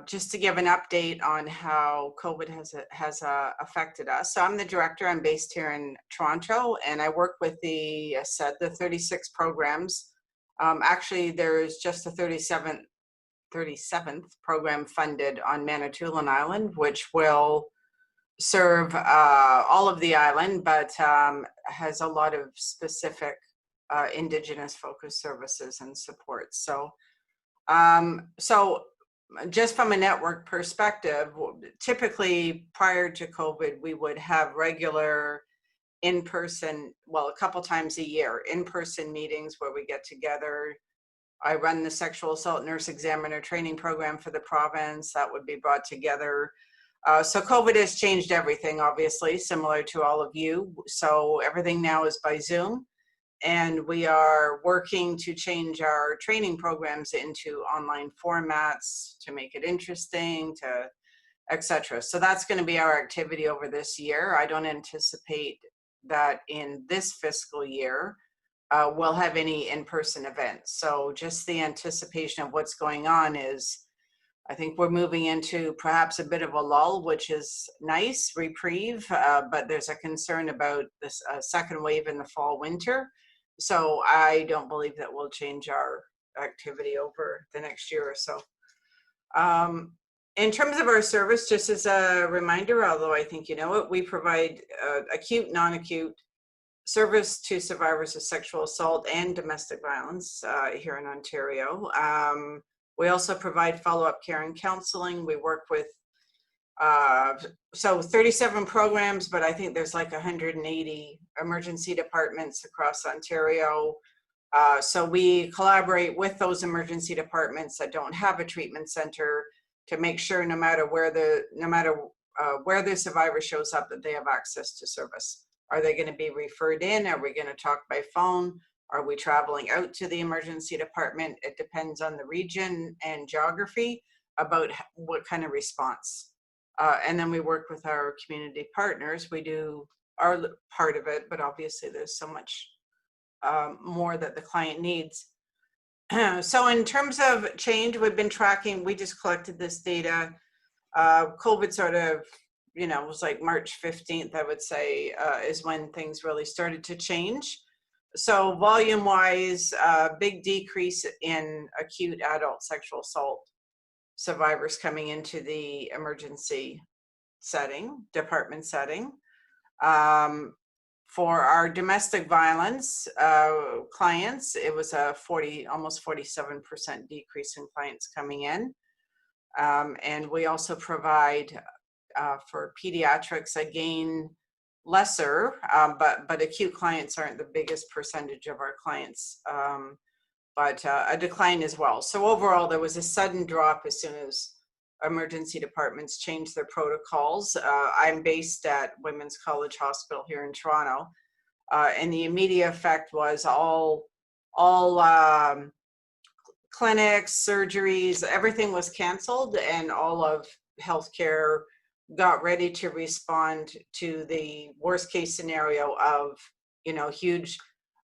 Just to give an update on how COVID has affected us. So I'm the director. I'm based here in Toronto, and I work with the 36 programs. Actually, there's just a 37th program funded on Manitoulin Island, which will serve all of the island, but has a lot of specific Indigenous focused services and support. So, just from a network perspective, typically prior to COVID, we would have regular in-person, well, a couple times a year, in-person meetings where we get together. I run the sexual assault nurse examiner training program for the province that would be brought together. So COVID has changed everything, obviously, similar to all of you. So everything now is by Zoom. And we are working to change our training programs into online formats to make it interesting, to et cetera. So that's going to be our activity over this year. I don't anticipate that in this fiscal year we'll have any in-person events. So just the anticipation of what's going on is, I think we're moving into perhaps a bit of a lull, which is nice, reprieve, but there's a concern about this second wave in the fall, winter. So I don't believe that we'll change our activity over the next year or so. In terms of our service, just as a reminder, although I think you know it, we provide acute, non-acute service to survivors of sexual assault and domestic violence here in Ontario. We also provide follow-up care and counseling. We work with so 37 programs, but I think there's like 180 emergency departments across Ontario. So we collaborate with those emergency departments that don't have a treatment center to make sure no matter where the survivor shows up, that they have access to service. Are they going to be referred in? Are we going to talk by phone? Are we traveling out to the emergency department? It depends on the region and geography about what kind of response. And then we work with our community partners. We do our part of it, but obviously there's so much more that the client needs. So in terms of change, we've been tracking, we just collected this data. COVID sort of, you know, it was like March 15th, I would say, is when things really started to change. So volume-wise, big decrease in acute adult sexual assault survivors coming into the emergency setting, department setting. For our domestic violence clients, it was a almost 47% decrease in clients coming in. And we also provide for pediatrics, again, lesser, but acute clients aren't the biggest percentage of our clients, but a decline as well. So overall, there was a sudden drop as soon as emergency departments changed their protocols. I'm based at Women's College Hospital here in Toronto, and the immediate effect was all clinics, surgeries, everything was canceled, and all of healthcare got ready to respond to the worst case scenario of, you know, huge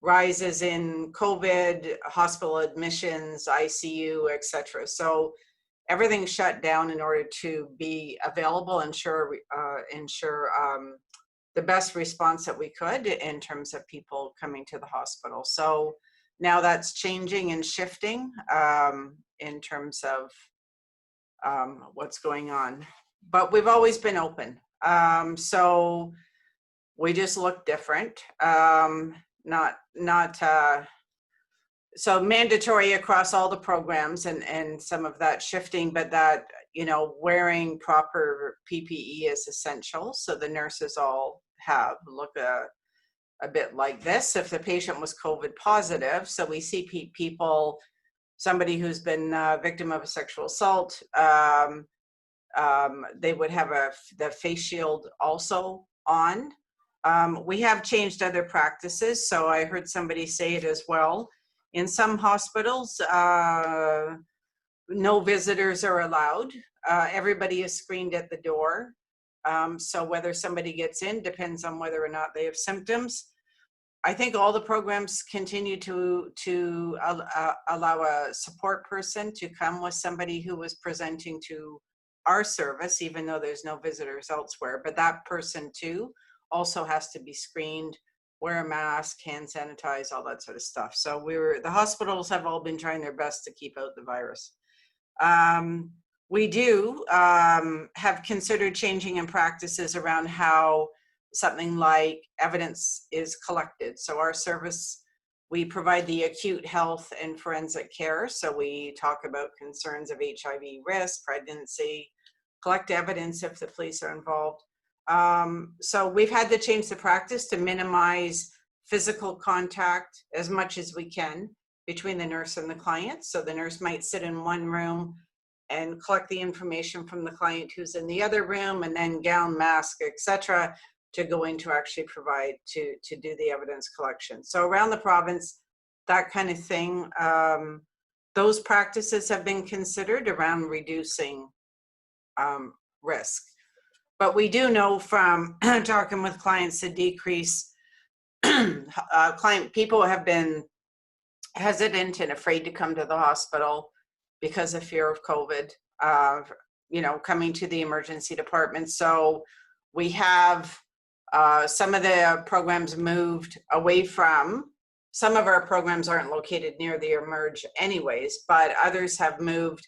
rises in COVID, hospital admissions, ICU, et cetera. So everything shut down in order to be available, ensure the best response that we could in terms of people coming to the hospital. So now that's changing and shifting in terms of what's going on. But we've always been open. So we just look different. So mandatory across all the programs and some of that shifting, but that, you know, wearing proper PPE is essential. So the nurses all look a bit like this. If the patient was COVID positive, so we see people, somebody who's been a victim of a sexual assault, they would have the face shield also on. We have changed other practices, so I heard somebody say it as well. In some hospitals, no visitors are allowed. Everybody is screened at the door. So whether somebody gets in depends on whether or not they have symptoms. I think all the programs continue to allow a support person to come with somebody who was presenting to our service, even though there's no visitors elsewhere. But that person too also has to be screened, wear a mask, hand sanitize, all that sort of stuff. So the hospitals have all been trying their best to keep out the virus. We do have considered changing in practices around how something like evidence is collected. So our service, we provide the acute health and forensic care. So we talk about concerns of HIV risk, pregnancy, collect evidence if the police are involved. So we've had to change the practice to minimize physical contact as much as we can between the nurse and the client. So the nurse might sit in one room and collect the information from the client who's in the other room, and then gown, mask, etc., to go in to actually provide, to do the evidence collection. So around the province, that kind of thing, those practices have been considered around reducing risk. But we do know from talking with clients, the decrease, people have been hesitant and afraid to come to the hospital because of fear of COVID, coming to the emergency department. So we have some of the programs moved away from, some of our programs aren't located near the Emerge anyways, but others have moved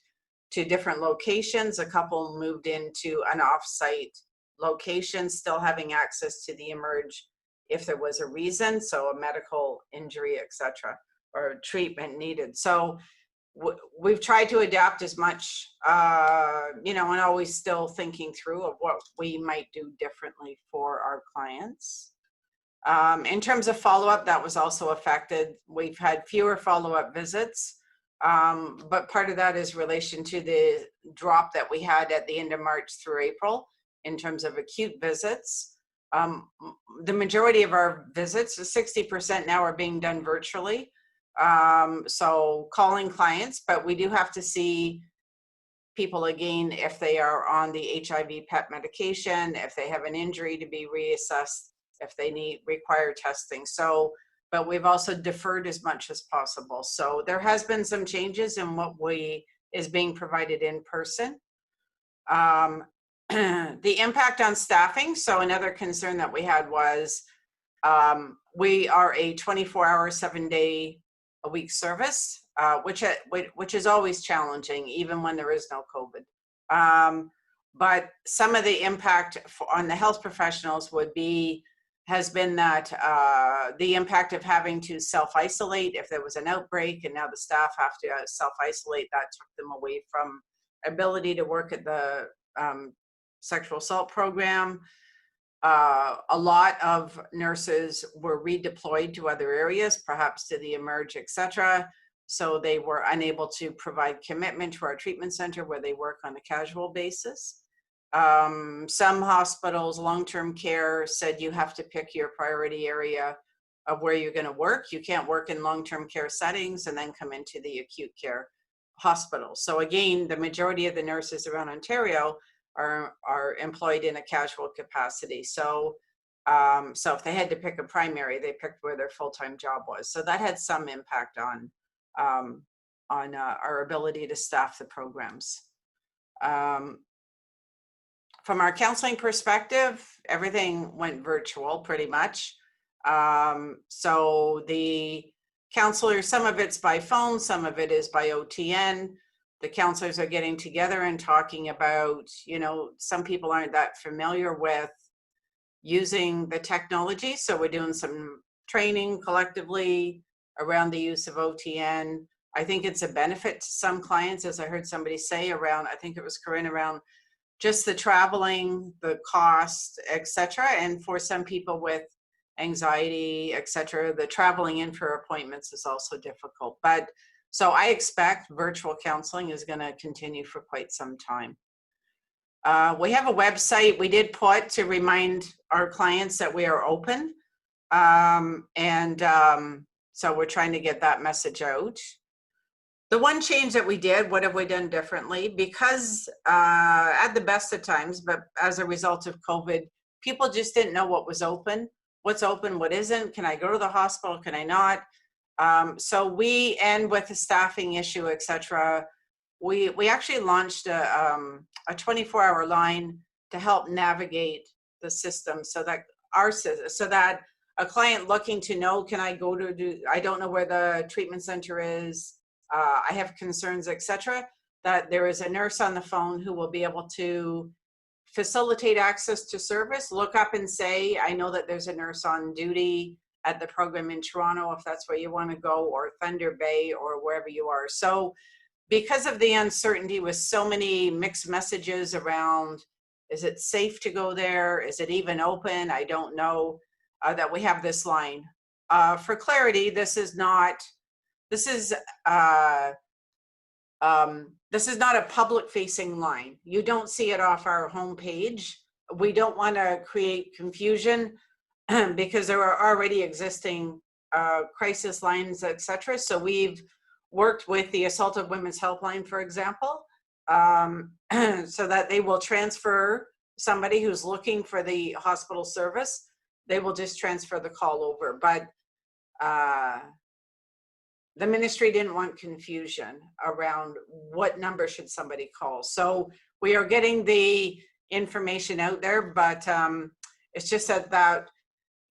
to different locations. A couple moved into an off-site location, still having access to the Emerge if there was a reason, so a medical injury, etc., or treatment needed. So we've tried to adapt as much, and always still thinking through of what we might do differently for our clients. In terms of follow-up, that was also affected. We've had fewer follow-up visits, but part of that is relation to the drop that we had at the end of March through April in terms of acute visits. The majority of our visits, 60% now, are being done virtually. So calling clients, but we do have to see people again if they are on the HIV PEP medication, if they have an injury to be reassessed, if they require testing. So, but we've also deferred as much as possible. So there has been some changes in what is being provided in person. The impact on staffing. So another concern that we had was we are a 24-hour, 7-day-a-week service, which is always challenging, even when there is no COVID. But some of the impact on the health professionals has been that the impact of having to self-isolate if there was an outbreak, and now the staff have to self-isolate. That took them away from ability to work at the sexual assault program. A lot of nurses were redeployed to other areas, perhaps to the Emerge, etc. So they were unable to provide commitment to our treatment center where they work on a casual basis. Some hospitals, long-term care, said you have to pick your priority area of where you're going to work. You can't work in long-term care settings and then come into the acute care hospitals. So again, the majority of the nurses around Ontario are employed in a casual capacity. So if they had to pick a primary, they picked where their full-time job was. So that had some impact on our ability to staff the programs. From our counseling perspective, everything went virtual pretty much. So the counselors, some of it's by phone, some of it is by OTN. The counselors are getting together and talking about, some people aren't that familiar with using the technology. So we're doing some training collectively around the use of OTN. I think it's a benefit to some clients, as I heard somebody say around, I think it was Corinne, around just the traveling, the cost, etc. And for some people with anxiety, etc., the traveling in for appointments is also difficult. But so I expect virtual counseling is going to continue for quite some time. We have a website we did put to remind our clients that we are open. So we're trying to get that message out. The one change that we did, what have we done differently? Because at the best of times, but as a result of COVID, people just didn't know what was open, what's open, what isn't. Can I go to the hospital? Can I not? So we, and with the staffing issue, etc., we actually launched a 24-hour line to help navigate the system, so that a client looking to know, can I go to I don't know where the treatment center is, I have concerns, etc., that there is a nurse on the phone who will be able to facilitate access to service, look up and say, I know that there's a nurse on duty at the program in Toronto, if that's where you want to go, or Thunder Bay, or wherever you are. So because of the uncertainty with so many mixed messages around, is it safe to go there? Is it even open? I don't know, that we have this line. For clarity, this is not a public-facing line. You don't see it off our homepage. We don't want to create confusion because there are already existing crisis lines, etc. So we've worked with the Assaulted Women's Helpline, for example, so that they will transfer somebody who's looking for the hospital service. They will just transfer the call over. But the ministry didn't want confusion around what number should somebody call. So we are getting the information out there, but it's just that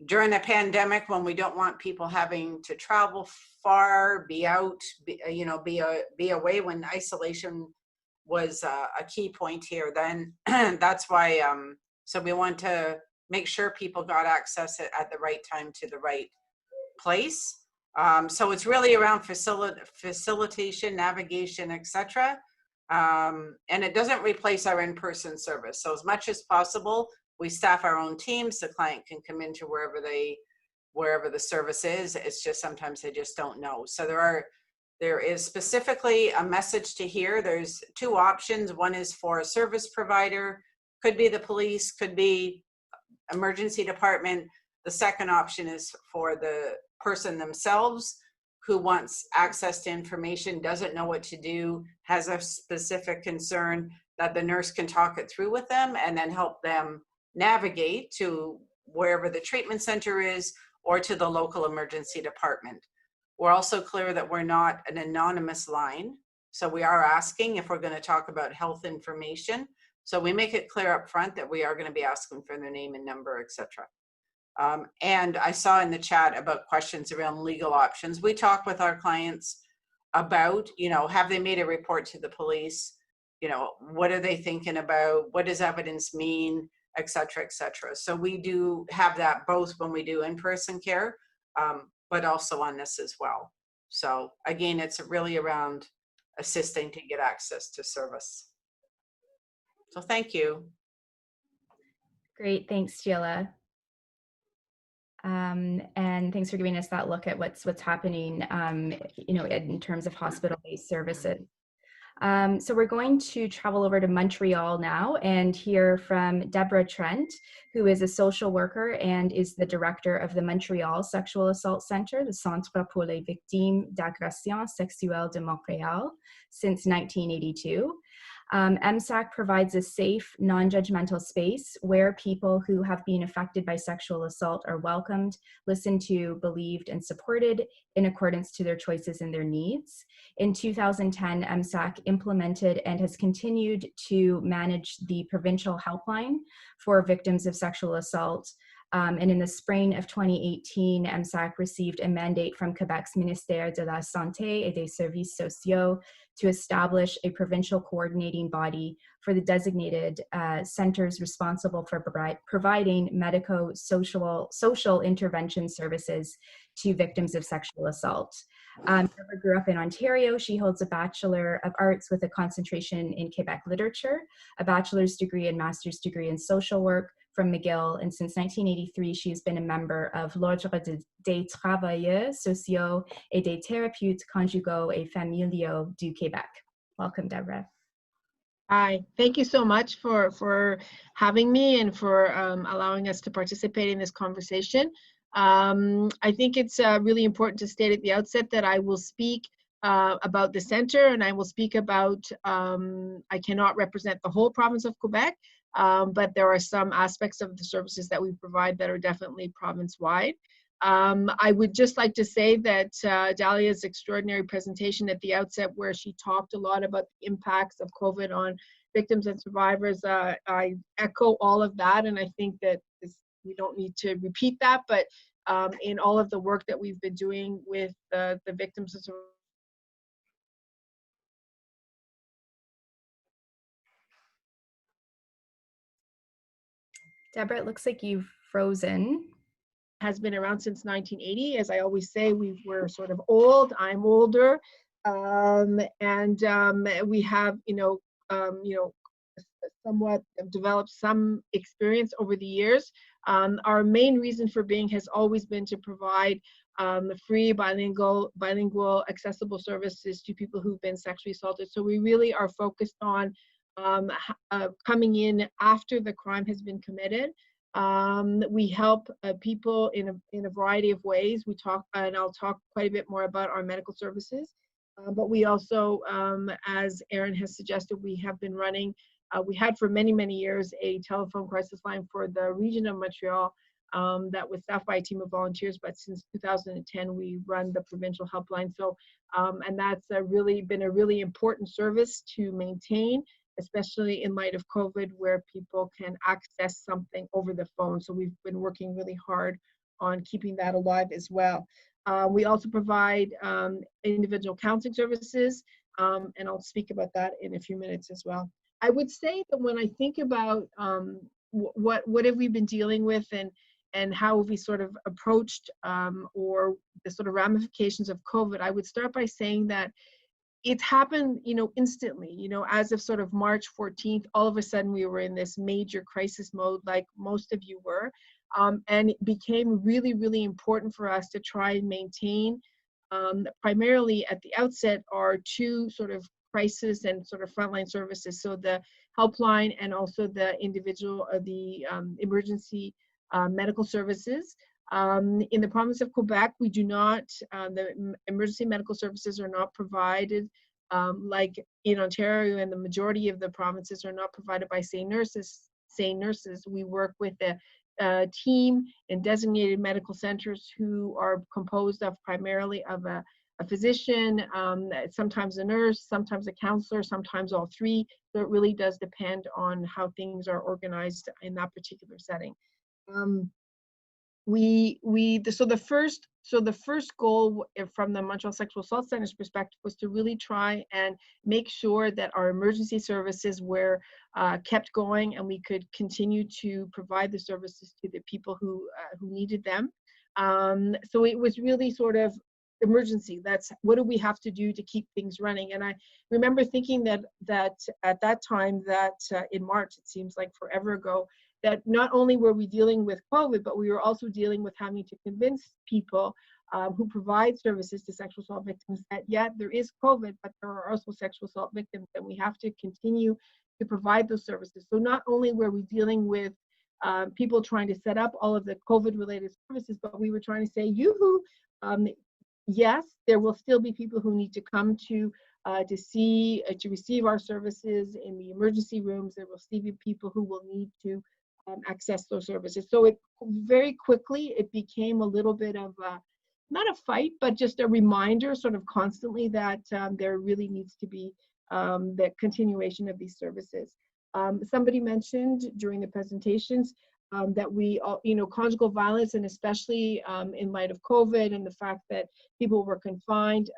during a pandemic, when we don't want people having to travel far, be out, be away, when isolation was a key point here, then that's why, so we want to make sure people got access at the right time to the right place. So it's really around facilitation, navigation, etc. And it doesn't replace our in-person service. So as much as possible, we staff our own teams. The client can come into wherever the service is. It's just sometimes they just don't know. So there is specifically a message to hear. There's two options. One is for a service provider, could be the police, could be emergency department. The second option is for the person themselves who wants access to information, doesn't know what to do, has a specific concern, that the nurse can talk it through with them and then help them navigate to wherever the treatment center is or to the local emergency department. We're also clear that we're not an anonymous line. So we are asking if we're going to talk about health information. So we make it clear up front that we are going to be asking for their name and number, etc. And I saw in the chat about questions around legal options. We talk with our clients about, have they made a report to the police? What are they thinking about? What does evidence mean, et cetera, et cetera. So we do have that both when we do in-person care, but also on this as well. So again, it's really around assisting to get access to service. So thank you. Great, thanks, Sheila. And thanks for giving us that look at what's happening, in terms of hospital-based services. So we're going to travel over to Montreal now and hear from Deborah Trent, who is a social worker and is the director of the Montreal Sexual Assault Center, the Centre pour les Victimes d'Agressions Sexuelles de Montréal, since 1982. MSAC provides a safe, non-judgmental space where people who have been affected by sexual assault are welcomed, listened to, believed, and supported in accordance to their choices and their needs. In 2010, MSAC implemented and has continued to manage the provincial helpline for victims of sexual assault. And in the spring of 2018, MSAC received a mandate from Quebec's Ministère de la Santé et des Services Sociaux to establish a provincial coordinating body for the designated centers responsible for providing medico-social intervention services to victims of sexual assault. Deborah grew up in Ontario. She holds a Bachelor of Arts with a concentration in Quebec literature, a bachelor's degree and master's degree in social work from McGill, and since 1983, she has been a member of l'Ordre des Travailleurs Sociaux et des Thérapeutes Conjugaux et Familiaux du Québec. Welcome, Deborah. Hi, thank you so much for having me and for allowing us to participate in this conversation. I think it's really important to state at the outset that I will speak about the center, and I will speak about, I cannot represent the whole province of Quebec, but there are some aspects of the services that we provide that are definitely province-wide. I would just like to say that Dahlia's extraordinary presentation at the outset, where she talked a lot about the impacts of COVID on victims and survivors, I echo all of that, and I think that we don't need to repeat that, but in all of the work that we've been doing with the victims and survivors, Deborah, it looks like you've frozen. has been around since 1980. As I always say, we were sort of old. I'm older, and we have, somewhat developed some experience over the years. Our main reason for being has always been to provide free bilingual accessible services to people who've been sexually assaulted. So we really are focused on coming in after the crime has been committed. We help people in a variety of ways. We talk, and I'll talk quite a bit more about our medical services. But we also, as Erin has suggested, we have been running, we had for many, many years a telephone crisis line for the region of Montreal that was staffed by a team of volunteers. But since 2010, we run the provincial helpline. So, and that's really been a really important service to maintain, especially in light of COVID, where people can access something over the phone. So we've been working really hard on keeping that alive as well. We also provide individual counseling services, and I'll speak about that in a few minutes as well. I would say that when I think about what have we been dealing with and how have we sort of approached or the sort of ramifications of COVID, I would start by saying that it's happened, instantly, as of sort of March 14th, all of a sudden we were in this major crisis mode, like most of you were. And it became really, really important for us to try and maintain, primarily at the outset, our two sort of crisis and sort of frontline services. So the helpline and also the individual, the emergency medical services. In the province of Quebec, we do not, the emergency medical services are not provided like in Ontario, and the majority of the provinces are not provided by SAY nurses. We work with a team in designated medical centers who are composed of primarily of a physician, sometimes a nurse, sometimes a counselor, sometimes all three. So it really does depend on how things are organized in that particular setting. So the first goal from the Montreal Sexual Assault Center's perspective was to really try and make sure that our emergency services were kept going and we could continue to provide the services to the people who needed them. So it was really sort of emergency. That's what do we have to do to keep things running? And I remember thinking that at that time, that in March, it seems like forever ago, that not only were we dealing with COVID, but we were also dealing with having to convince people who provide services to sexual assault victims that, yeah, there is COVID, but there are also sexual assault victims, and we have to continue to provide those services. So not only were we dealing with people trying to set up all of the COVID-related services, but we were trying to say, yoo-hoo, yes, there will still be people who need to come to receive our services in the emergency rooms. There will still be people who will need to access those services. So it very quickly, it became a little bit of not a fight, but just a reminder sort of constantly that there really needs to be the continuation of these services. Somebody mentioned during the presentations that we all, conjugal violence, and especially in light of COVID and the fact that people were confined,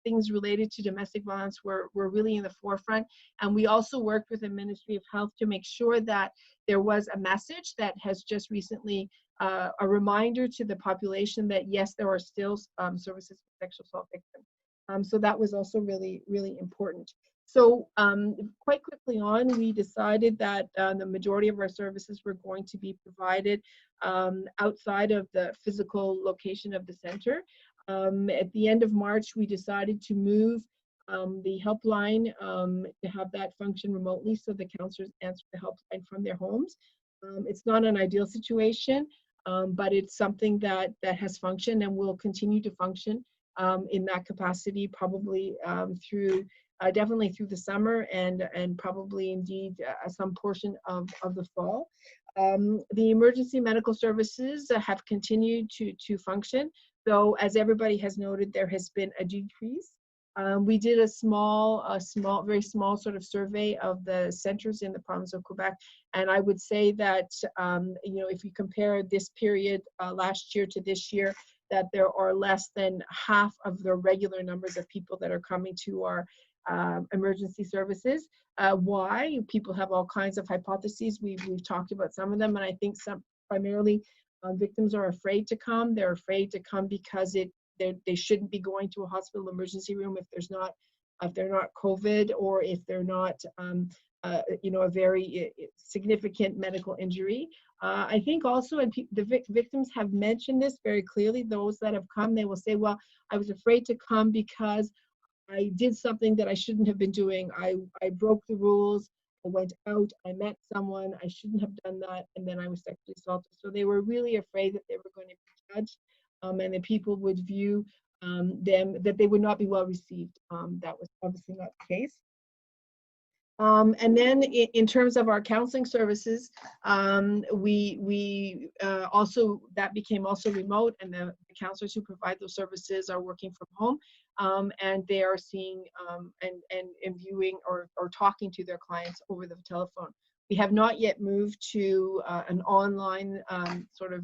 things related to domestic violence were really in the forefront. And we also worked with the Ministry of Health to make sure that there was a message that has just recently, a reminder to the population that yes, there are still services for sexual assault victims. So that was also really, really important. So quite quickly on, we decided that the majority of our services were going to be provided outside of the physical location of the center. At the end of March, we decided to move the helpline, to have that function remotely so the counselors answer the helpline from their homes. It's not an ideal situation, but it's something that has functioned and will continue to function in that capacity, probably through definitely through the summer and probably indeed some portion of the fall. The emergency medical services have continued to function, though as everybody has noted, there has been a decrease. We did a very small sort of survey of the centers in the province of Quebec, and I would say that if you compare this period last year to this year, that there are less than half of the regular numbers of people that are coming to our emergency services. Why? People have all kinds of hypotheses. We've talked about some of them, and I think some primarily victims are afraid to come. They're afraid to come because they shouldn't be going to a hospital emergency room if they're not COVID, or if they're not a very significant medical injury. I think also, and the victims have mentioned this very clearly, those that have come, they will say, well, I was afraid to come because I did something that I shouldn't have been doing. I broke the rules. I went out, I met someone, I shouldn't have done that, and then I was sexually assaulted. So they were really afraid that they were going to be judged, and that people would view them, that they would not be well received. That was obviously not the case. And then in terms of our counseling services, we also, that became also remote, and the counselors who provide those services are working from home, and they are seeing and viewing or talking to their clients over the telephone. We have not yet moved to an online sort of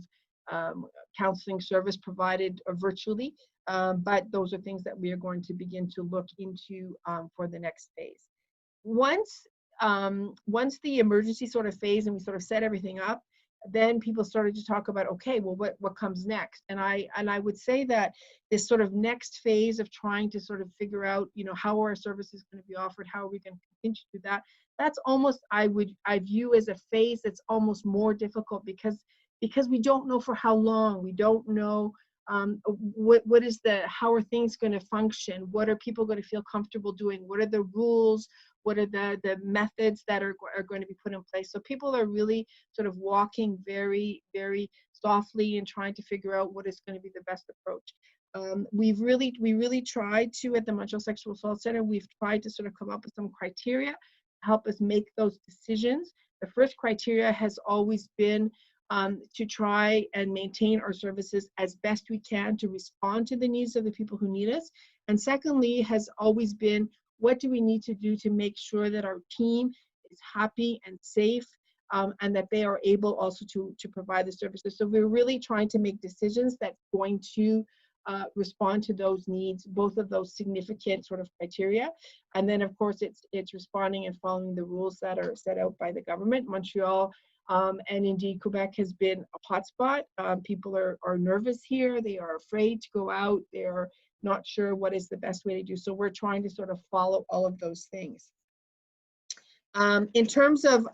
counseling service provided virtually, but those are things that we are going to begin to look into for the next phase. Once the emergency sort of phase and we sort of set everything up, then people started to talk about, okay, well, what comes next? And I would say that this sort of next phase of trying to sort of figure out, how are our services going to be offered? How are we going to continue to do that? That's almost, I view as a phase that's almost more difficult because we don't know for how long. We don't know how are things going to function? What are people going to feel comfortable doing? What are the rules? What are the methods that are going to be put in place? So people are really sort of walking very, very softly and trying to figure out what is going to be the best approach. We really tried to, at the Montreal Sexual Assault Center, we've tried to sort of come up with some criteria to help us make those decisions. The first criteria has always been to try and maintain our services as best we can to respond to the needs of the people who need us. And secondly, has always been, what do we need to do to make sure that our team is happy and safe, and that they are able also to provide the services. So we're really trying to make decisions that's going to respond to those needs, both of those significant sort of criteria. And then of course it's responding and following the rules that are set out by the government. Montreal and indeed Quebec has been a hotspot. People are nervous here. They are afraid to go out. They are not sure what is the best way to do. So we're trying to sort of follow all of those things. In terms of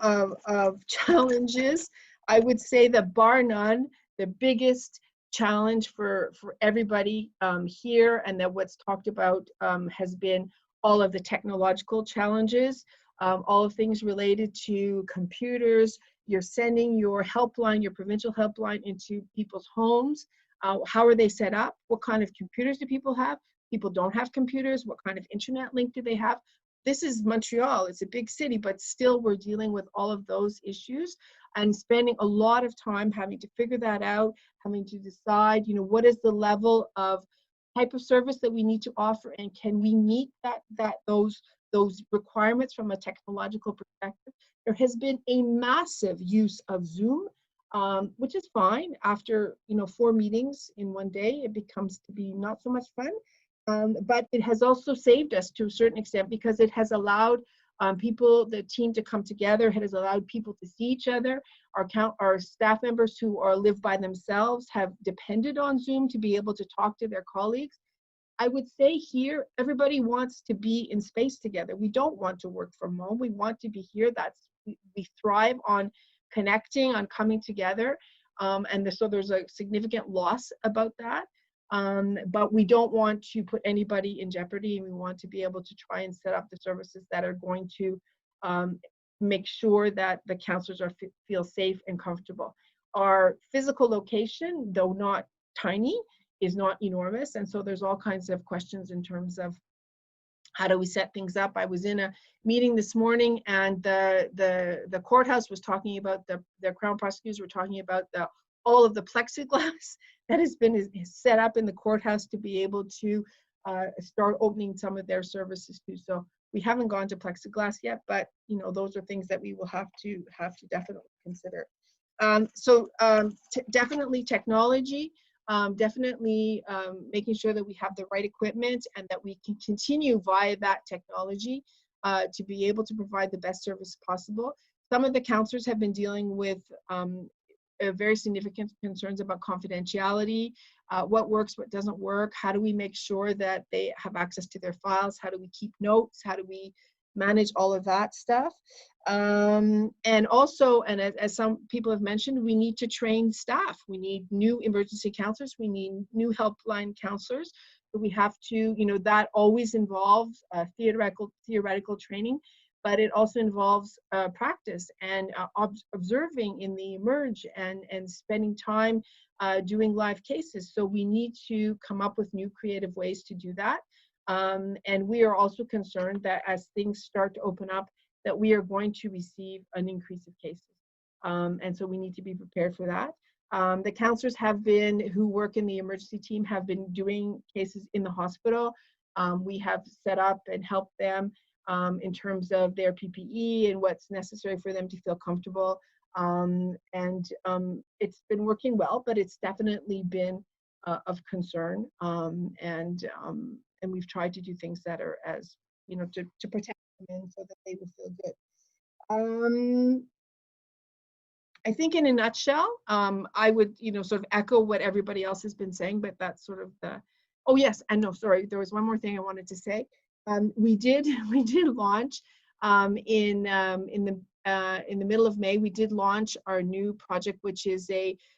challenges, I would say that bar none, the biggest challenge for everybody here, and that what's talked about has been all of the technological challenges, all of things related to computers. You're sending your helpline, your provincial helpline, into people's homes. How are they set up? What kind of computers do people have? People don't have computers. What kind of internet link do they have? This is Montreal. It's a big city, but still we're dealing with all of those issues and spending a lot of time having to figure that out, having to decide, what is the level of type of service that we need to offer, and can we meet those requirements from a technological perspective. There has been a massive use of Zoom, which is fine. After 4 meetings in one day, it becomes to be not so much fun. But it has also saved us to a certain extent because it has allowed the team to come together. It has allowed people to see each other. Our staff members who live by themselves have depended on Zoom to be able to talk to their colleagues. I would say here, everybody wants to be in space together. We don't want to work from home. We want to be here. We thrive on connecting, on coming together. So there's a significant loss about that. but we don't want to put anybody in jeopardy, and we want to be able to try and set up the services that are going to make sure that the counselors feel safe and comfortable. Our physical location, though not tiny, is not enormous, and so there's all kinds of questions in terms of how do we set things up. I was in a meeting this morning, and the courthouse was talking about, the Crown prosecutors were talking about all of the plexiglass that has been set up in the courthouse to be able to start opening some of their services too. So we haven't gone to plexiglass yet, but those are things that we will have to definitely consider. Definitely technology. Definitely making sure that we have the right equipment and that we can continue via that technology to be able to provide the best service possible. Some of the counselors have been dealing with very significant concerns about confidentiality, what works, what doesn't work, how do we make sure that they have access to their files, how do we keep notes, how do we manage all of that stuff. And also, and as some people have mentioned, we need to train staff. We need new emergency counselors. We need new helpline counselors. So we have to, that always involves theoretical training, but it also involves practice and observing in the emerge and spending time doing live cases. So we need to come up with new creative ways to do that. And we are also concerned that as things start to open up, that we are going to receive an increase of cases. And so we need to be prepared for that. The counselors who work in the emergency team have been doing cases in the hospital. We have set up and helped them in terms of their PPE and what's necessary for them to feel comfortable. It's been working well, but it's definitely been of concern. And we've tried to do things that are as, to protect them so that they will feel good. I think in a nutshell, I would, sort of echo what everybody else has been saying, but that's sort of oh yes, and no, sorry, there was one more thing I wanted to say. We did launch in the middle of May, we did launch our new project, which is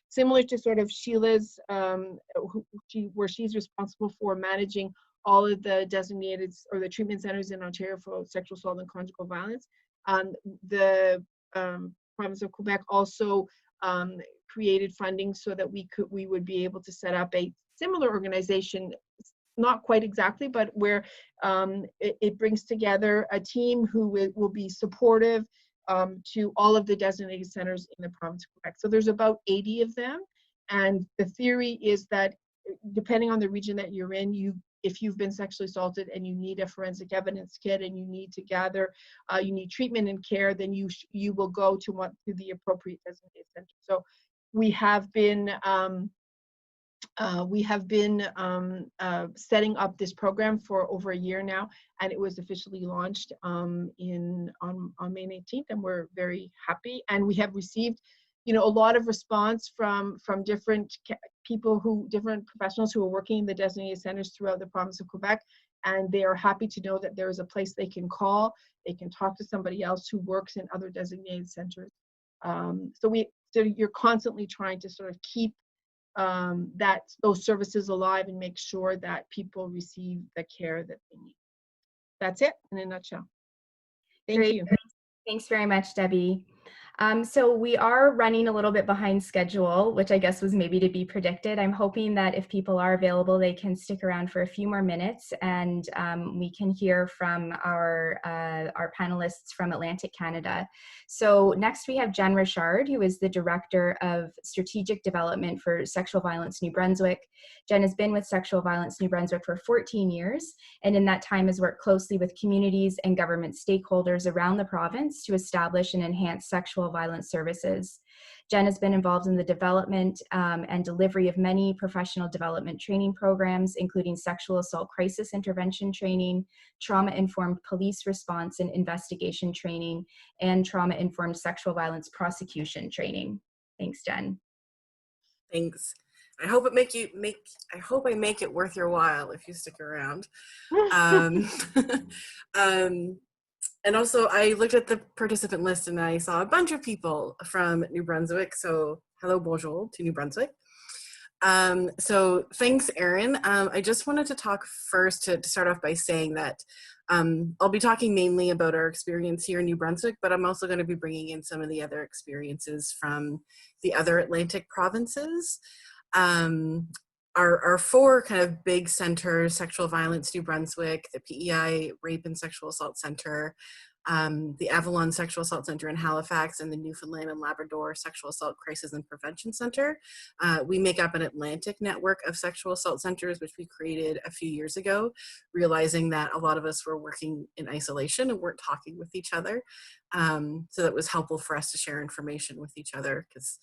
similar to sort of Sheila's, where she's responsible for managing all of the designated or the treatment centers in Ontario for sexual assault and conjugal violence. The province of Quebec also created funding so that we would be able to set up a similar organization, not quite exactly, but where it brings together a team who will be supportive to all of the designated centers in the province of Quebec. So there's about 80 of them, and the theory is that depending on the region that you're in, if you've been sexually assaulted and you need a forensic evidence kit and you need to gather, you need treatment and care, then you will go to the appropriate designated center. So we have been setting up this program for over a year now, and it was officially launched on May 18th, and we're very happy. And we have received, a lot of response from different people different professionals who are working in the designated centers throughout the province of Quebec, and they are happy to know that there is a place they can call, they can talk to somebody else who works in other designated centers. So you're constantly trying to sort of keep those services alive and make sure that people receive the care that they need. That's it in a nutshell. Thank you. Thanks very much, Debbie. So we are running a little bit behind schedule, which I guess was maybe to be predicted. I'm hoping that if people are available, they can stick around for a few more minutes, and we can hear from our panelists from Atlantic Canada. So next we have Jen Richard, who is the Director of Strategic Development for Sexual Violence New Brunswick. Jen has been with Sexual Violence New Brunswick for 14 years, and in that time has worked closely with communities and government stakeholders around the province to establish and enhance sexual violence services. Jen has been involved in the development and delivery of many professional development training programs, including sexual assault crisis intervention training, trauma-informed police response and investigation training, and trauma-informed sexual violence prosecution training. Thanks, Jen. Thanks. I hope I make it worth your while if you stick around. And also, I looked at the participant list and I saw a bunch of people from New Brunswick. So hello, bonjour to New Brunswick. So thanks, Erin. I just wanted to talk first to start off by saying that I'll be talking mainly about our experience here in New Brunswick, but I'm also going to be bringing in some of the other experiences from the other Atlantic provinces. Our four kind of big centers, Sexual Violence New Brunswick, the PEI Rape and Sexual Assault Center, the Avalon Sexual Assault Center in Halifax, and the Newfoundland and Labrador Sexual Assault Crisis and Prevention Center. We make up an Atlantic network of sexual assault centers, which we created a few years ago, realizing that a lot of us were working in isolation and weren't talking with each other. So that was helpful for us to share information with each other, because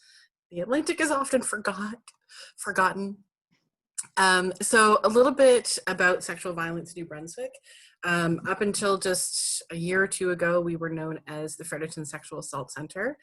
the Atlantic is often forgotten. So a little bit about Sexual Violence New Brunswick. Up until just a year or two ago, we were known as the Fredericton Sexual Assault Center.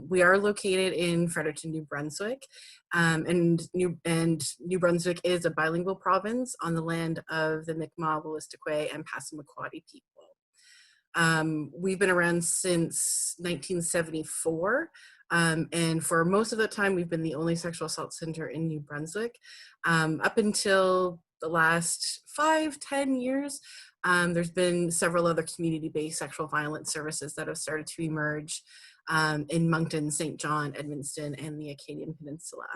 We are located in Fredericton, New Brunswick, and New Brunswick is a bilingual province on the land of the Mi'kmaq, Wolastoqey, and Passamaquoddy people. We've been around since 1974. And for most of the time, we've been the only sexual assault center in New Brunswick. Up until the last 5-10 years, there's been several other community-based sexual violence services that have started to emerge in Moncton, St. John, Edmundston, and the Acadian Peninsula.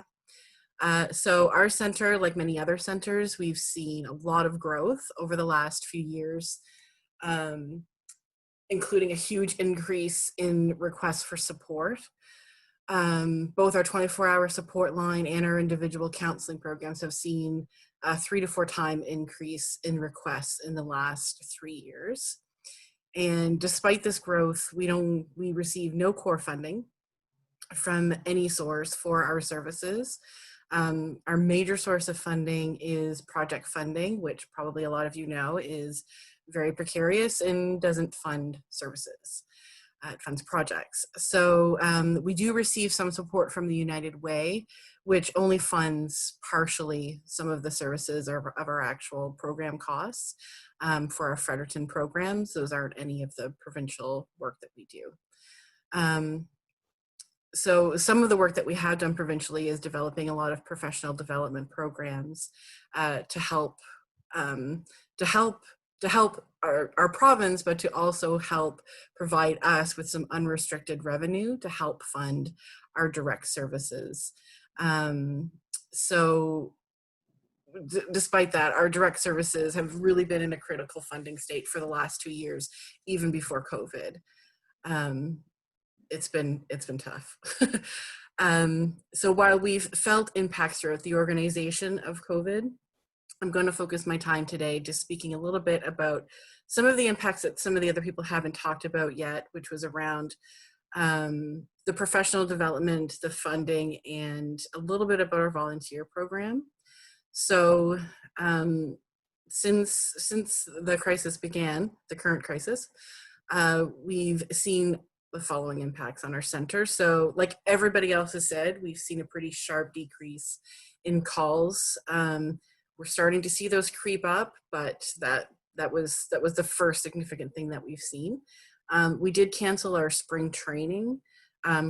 So our center, like many other centers, we've seen a lot of growth over the last few years, including a huge increase in requests for support. Both our 24-hour support line and our individual counseling programs have seen a 3 to 4 time increase in requests in the last 3 years. And despite this growth, we receive no core funding from any source for our services. Our major source of funding is project funding, which probably a lot of you know is very precarious and doesn't fund services. It funds projects. So we do receive some support from the United Way, which only funds partially some of the services of our actual program costs for our Fredericton programs. Those aren't any of the provincial work that we do. So some of the work that we have done provincially is developing a lot of professional development programs to help our province, but to also help provide us with some unrestricted revenue to help fund our direct services. So despite that, our direct services have really been in a critical funding state for the last 2 years, even before COVID. It's been tough. So while we've felt impacts throughout the organization of COVID, I'm going to focus my time today just speaking a little bit about some of the impacts that some of the other people haven't talked about yet, which was around the professional development, the funding, and a little bit about our volunteer program. So since the crisis began, the current crisis, we've seen the following impacts on our center. So like everybody else has said, we've seen a pretty sharp decrease in calls. We're starting to see those creep up, but that was the first significant thing that we've seen. We did cancel our spring training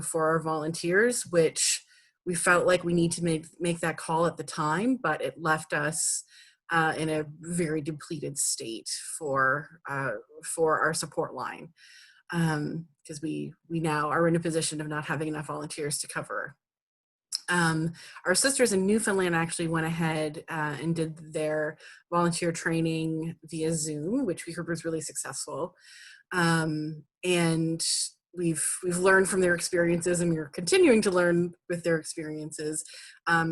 for our volunteers, which we felt like we need to make that call at the time, but it left us in a very depleted state for our support line, because we now are in a position of not having enough volunteers to cover. Our sisters in Newfoundland actually went ahead and did their volunteer training via Zoom, which we heard was really successful. And we've learned from their experiences, and we're continuing to learn with their experiences.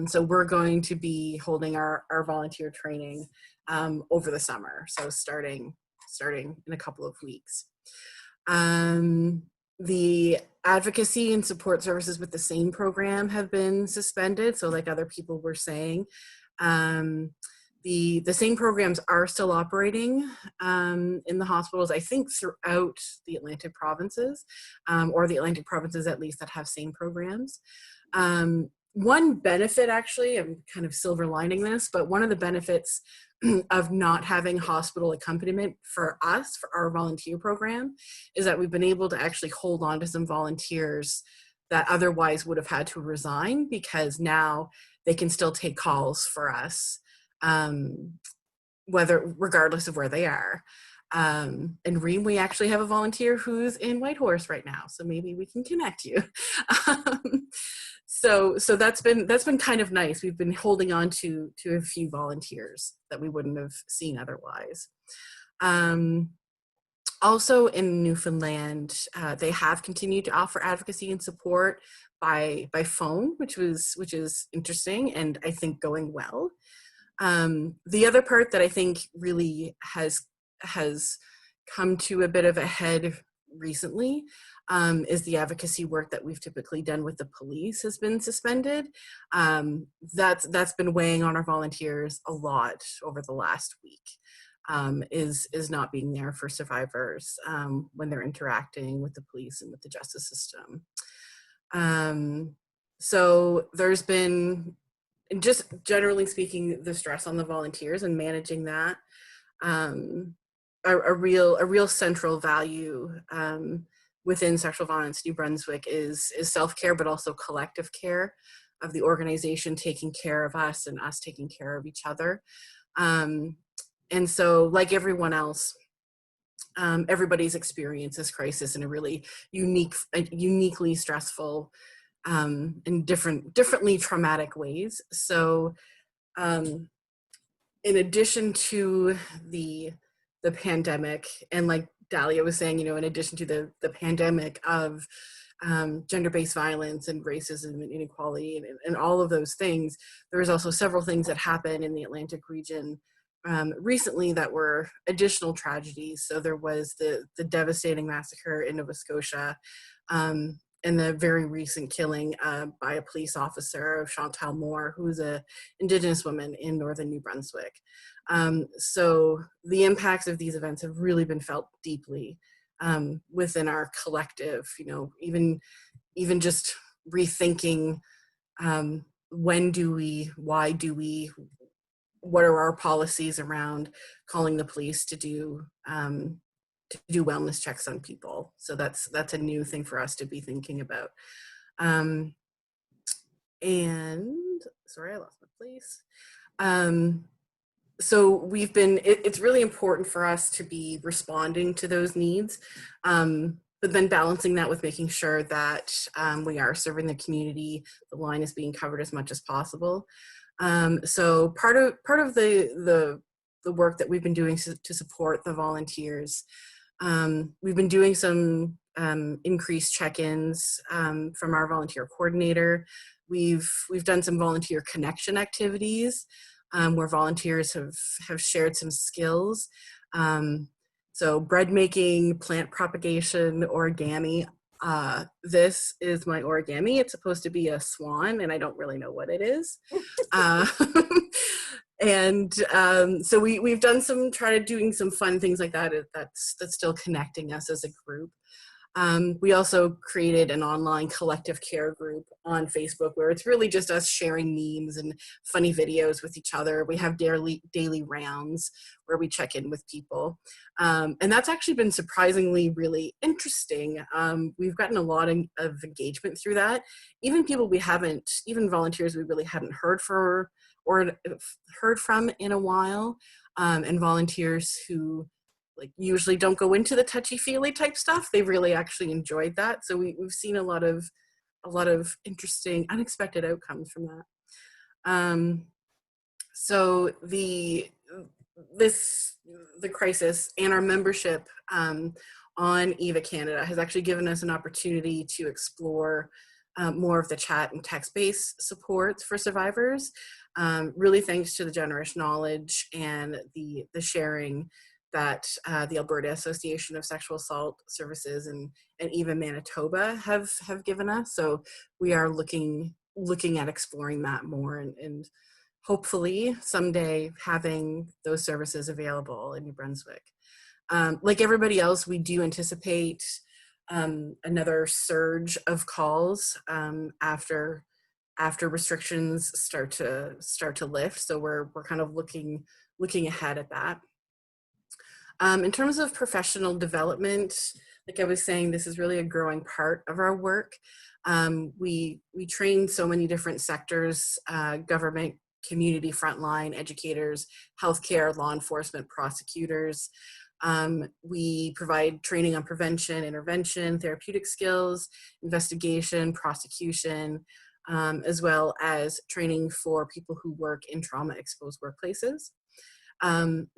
So we're going to be holding our volunteer training over the summer. So starting in a couple of weeks. The advocacy and support services with the SANE program have been suspended. So like other people were saying, the SANE programs are still operating in the hospitals, I think throughout the Atlantic provinces, or the Atlantic provinces at least that have SANE programs. One benefit, actually, I'm kind of silver lining this, but one of the benefits of not having hospital accompaniment for us, for our volunteer program, is that we've been able to actually hold on to some volunteers that otherwise would have had to resign, because now they can still take calls for us, regardless of where they are. In Ream, we actually have a volunteer who's in Whitehorse right now, so maybe we can connect you. So that's been kind of nice. We've been holding on to a few volunteers that we wouldn't have seen otherwise. Also in Newfoundland, they have continued to offer advocacy and support by phone, which is interesting and I think going well. The other part that I think really has come to a bit of a head recently is the advocacy work that we've typically done with the police has been suspended. That's been weighing on our volunteers a lot over the last week. Is not being there for survivors when they're interacting with the police and with the justice system. So there's been, just generally speaking, the stress on the volunteers and managing that. A real central value within Sexual Violence New Brunswick is self-care, but also collective care of the organization taking care of us and us taking care of each other. And so, like everyone else, everybody's experienced this crisis in a really uniquely stressful and differently traumatic ways. So, in addition to the pandemic, and like Dahlia was saying, in addition to the pandemic of gender-based violence and racism and inequality and all of those things, there was also several things that happened in the Atlantic region recently that were additional tragedies. So there was the devastating massacre in Nova Scotia, and the very recent killing by a police officer of Chantal Moore, who's an Indigenous woman in northern New Brunswick. So the impacts of these events have really been felt deeply within our collective, even just rethinking when do we, why do we, what are our policies around calling the police to do wellness checks on people. So that's a new thing for us to be thinking about. And sorry, I lost my place. So we've been, it's really important for us to be responding to those needs, but then balancing that with making sure that we are serving the community, the line is being covered as much as possible. So part of the work that we've been doing to support the volunteers, we've been doing some increased check-ins from our volunteer coordinator. We've done some volunteer connection activities where volunteers have shared some skills. So bread making, plant propagation, origami. This is my origami. It's supposed to be a swan, and I don't really know what it is. And so we've done doing some fun things like that. That's still connecting us as a group. We also created an online collective care group on Facebook where it's really just us sharing memes and funny videos with each other. We have daily rounds where we check in with people. And that's actually been surprisingly really interesting. We've gotten a lot of engagement through that. Even volunteers we really hadn't heard from in a while, and volunteers who usually don't go into the touchy-feely type stuff. They really actually enjoyed that. So we've seen a lot of interesting, unexpected outcomes from that. So the crisis and our membership on EVA Canada has actually given us an opportunity to explore more of the chat and text-based supports for survivors. Really thanks to the generous knowledge and the sharing that the Alberta Association of Sexual Assault Services and even Manitoba have given us. So we are looking at exploring that more and hopefully someday having those services available in New Brunswick. Like everybody else, we do anticipate another surge of calls after restrictions start to lift. So we're kind of looking ahead at that. In terms of professional development, like I was saying, this is really a growing part of our work. We train so many different sectors, government, community, frontline, educators, healthcare, law enforcement, prosecutors. We provide training on prevention, intervention, therapeutic skills, investigation, prosecution, as well as training for people who work in trauma-exposed workplaces.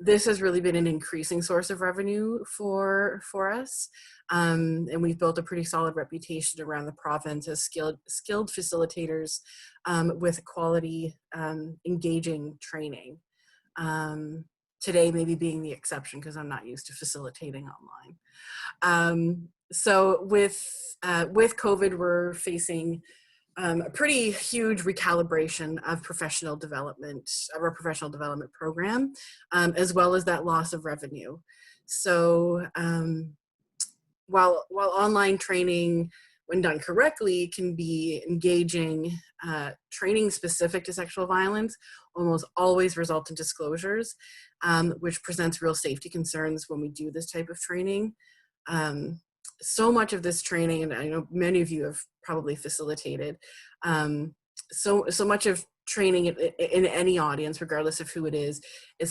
This has really been an increasing source of revenue for us. And we've built a pretty solid reputation around the province as skilled facilitators with quality, engaging training. Today maybe being the exception because I'm not used to facilitating online. So with COVID, we're facing a pretty huge recalibration of professional development, of our professional development program, as well as that loss of revenue. So while online training, when done correctly, can be engaging, training specific to sexual violence almost always result in disclosures, which presents real safety concerns when we do this type of training. So much of this training, and I know many of you have probably facilitated, so much of training in any audience, regardless of who it is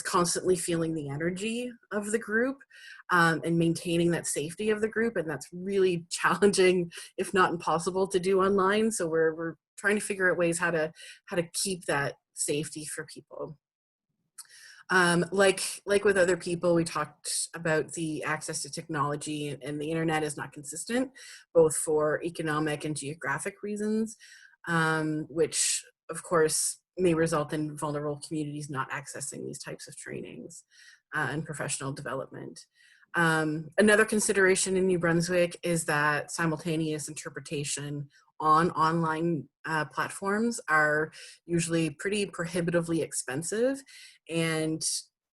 constantly feeling the energy of the group and maintaining that safety of the group, and that's really challenging, if not impossible, to do online. So we're trying to figure out ways how to keep that safety for people. Like with other people, we talked about the access to technology, and the internet is not consistent, both for economic and geographic reasons, which of course may result in vulnerable communities not accessing these types of trainings and professional development. Another consideration in New Brunswick is that simultaneous interpretation on online platforms are usually pretty prohibitively expensive and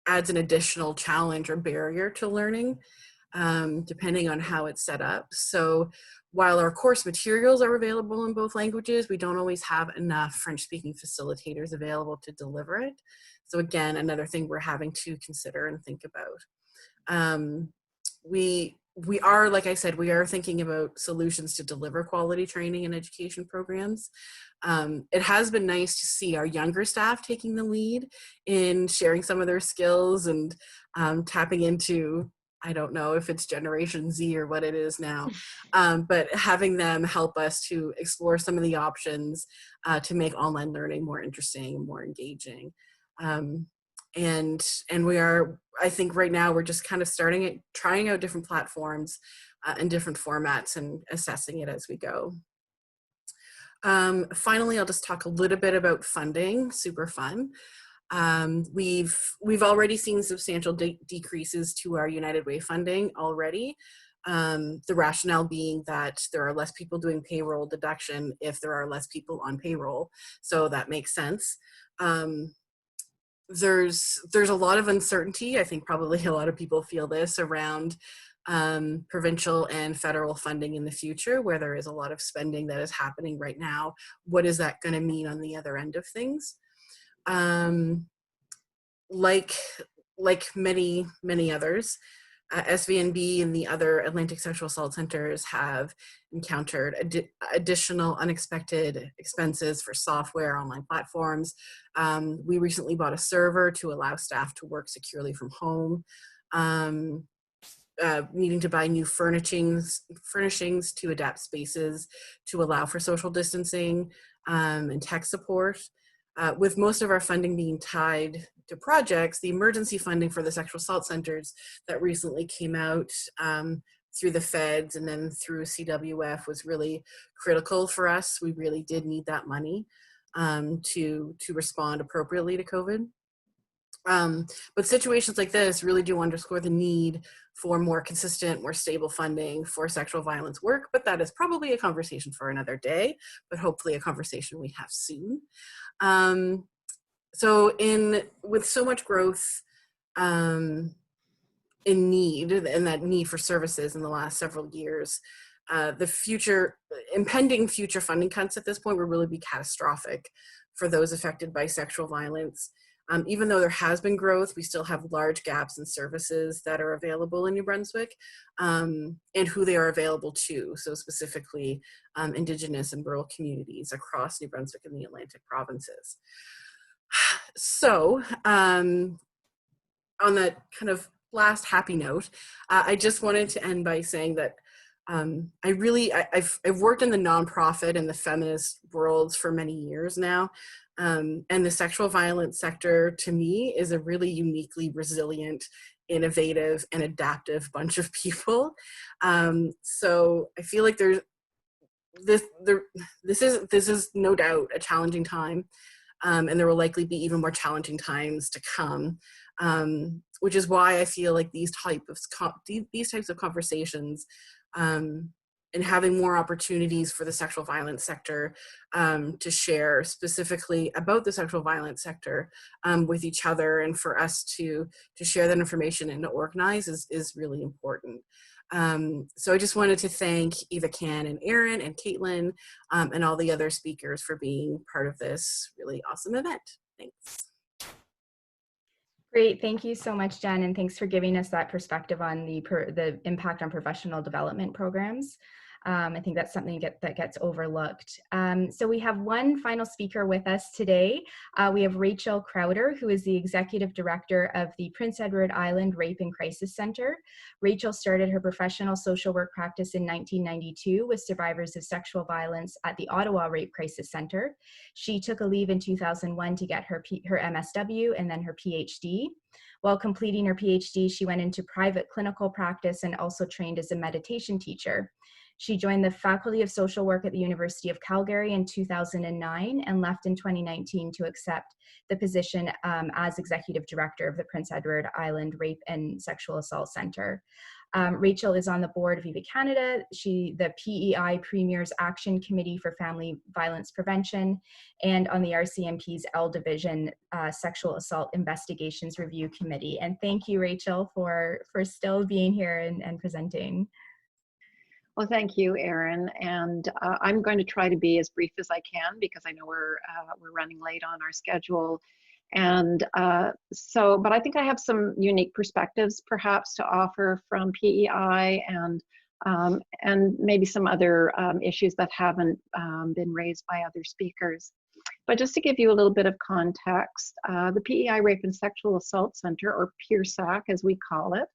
adds an additional challenge or barrier to learning, depending on how it's set up. So while our course materials are available in both languages, we don't always have enough French-speaking facilitators available to deliver it. So again, another thing we're having to consider and think about. We are, like I said, we are thinking about solutions to deliver quality training and education programs. It has been nice to see our younger staff taking the lead in sharing some of their skills and tapping into, I don't know if it's Generation Z or what it is now, but having them help us to explore some of the options to make online learning more interesting and more engaging. And we are, I think right now we're just kind of trying out different platforms and different formats and assessing it as we go. Finally, I'll just talk a little bit about funding, super fun. We've already seen substantial decreases to our United Way funding already. The rationale being that there are less people doing payroll deduction if there are less people on payroll. So that makes sense. There's a lot of uncertainty. I think probably a lot of people feel this around provincial and federal funding in the future, where there is a lot of spending that is happening right now. What is that going to mean on the other end of things? Like many others, SVNB and the other Atlantic Sexual Assault Centers have encountered additional unexpected expenses for software, online platforms. We recently bought a server to allow staff to work securely from home. Needing to buy new furnishings to adapt spaces to allow for social distancing and tech support. With most of our funding being tied to projects, the emergency funding for the sexual assault centers that recently came out through the feds and then through CWF was really critical for us. We really did need that money to respond appropriately to COVID. But situations like this really do underscore the need for more consistent, more stable funding for sexual violence work, but that is probably a conversation for another day, but hopefully a conversation we have soon. So with so much growth in need and that need for services in the last several years, the impending future funding cuts at this point will really be catastrophic for those affected by sexual violence. Even though there has been growth, we still have large gaps in services that are available in New Brunswick, and who they are available to. So specifically, Indigenous and rural communities across New Brunswick and the Atlantic provinces. So on that kind of last happy note, I just wanted to end by saying that I've worked in the nonprofit and the feminist worlds for many years now. And the sexual violence sector, to me, is a really uniquely resilient, innovative, and adaptive bunch of people. So I feel like this is no doubt a challenging time, and there will likely be even more challenging times to come. Which is why I feel like these types of conversations, and having more opportunities for the sexual violence sector to share specifically about the sexual violence sector with each other, and for us to share that information and to organize is really important. So I just wanted to thank Eva Can and Erin and Caitlin and all the other speakers for being part of this really awesome event. Thanks. Great, thank you so much, Jen, and thanks for giving us that perspective on the impact on professional development programs. I think that's something that gets overlooked. So we have one final speaker with us today. We have Rachel Crowder, who is the Executive Director of the Prince Edward Island Rape and Crisis Center. Rachel started her professional social work practice in 1992 with survivors of sexual violence at the Ottawa Rape Crisis Center. She took a leave in 2001 to get her MSW and then her PhD. While completing her PhD, she went into private clinical practice and also trained as a meditation teacher. She joined the Faculty of Social Work at the University of Calgary in 2009 and left in 2019 to accept the position as Executive Director of the Prince Edward Island Rape and Sexual Assault Center. Rachel is on the board of Eva Canada, the PEI Premier's Action Committee for Family Violence Prevention, and on the RCMP's L Division Sexual Assault Investigations Review Committee. And thank you, Rachel, for still being here and presenting. Well, thank you, Erin. And I'm going to try to be as brief as I can because I know we're running late on our schedule. And but I think I have some unique perspectives perhaps to offer from PEI and maybe some other issues that haven't been raised by other speakers. But just to give you a little bit of context, the PEI Rape and Sexual Assault Center, or PERSAC as we call it,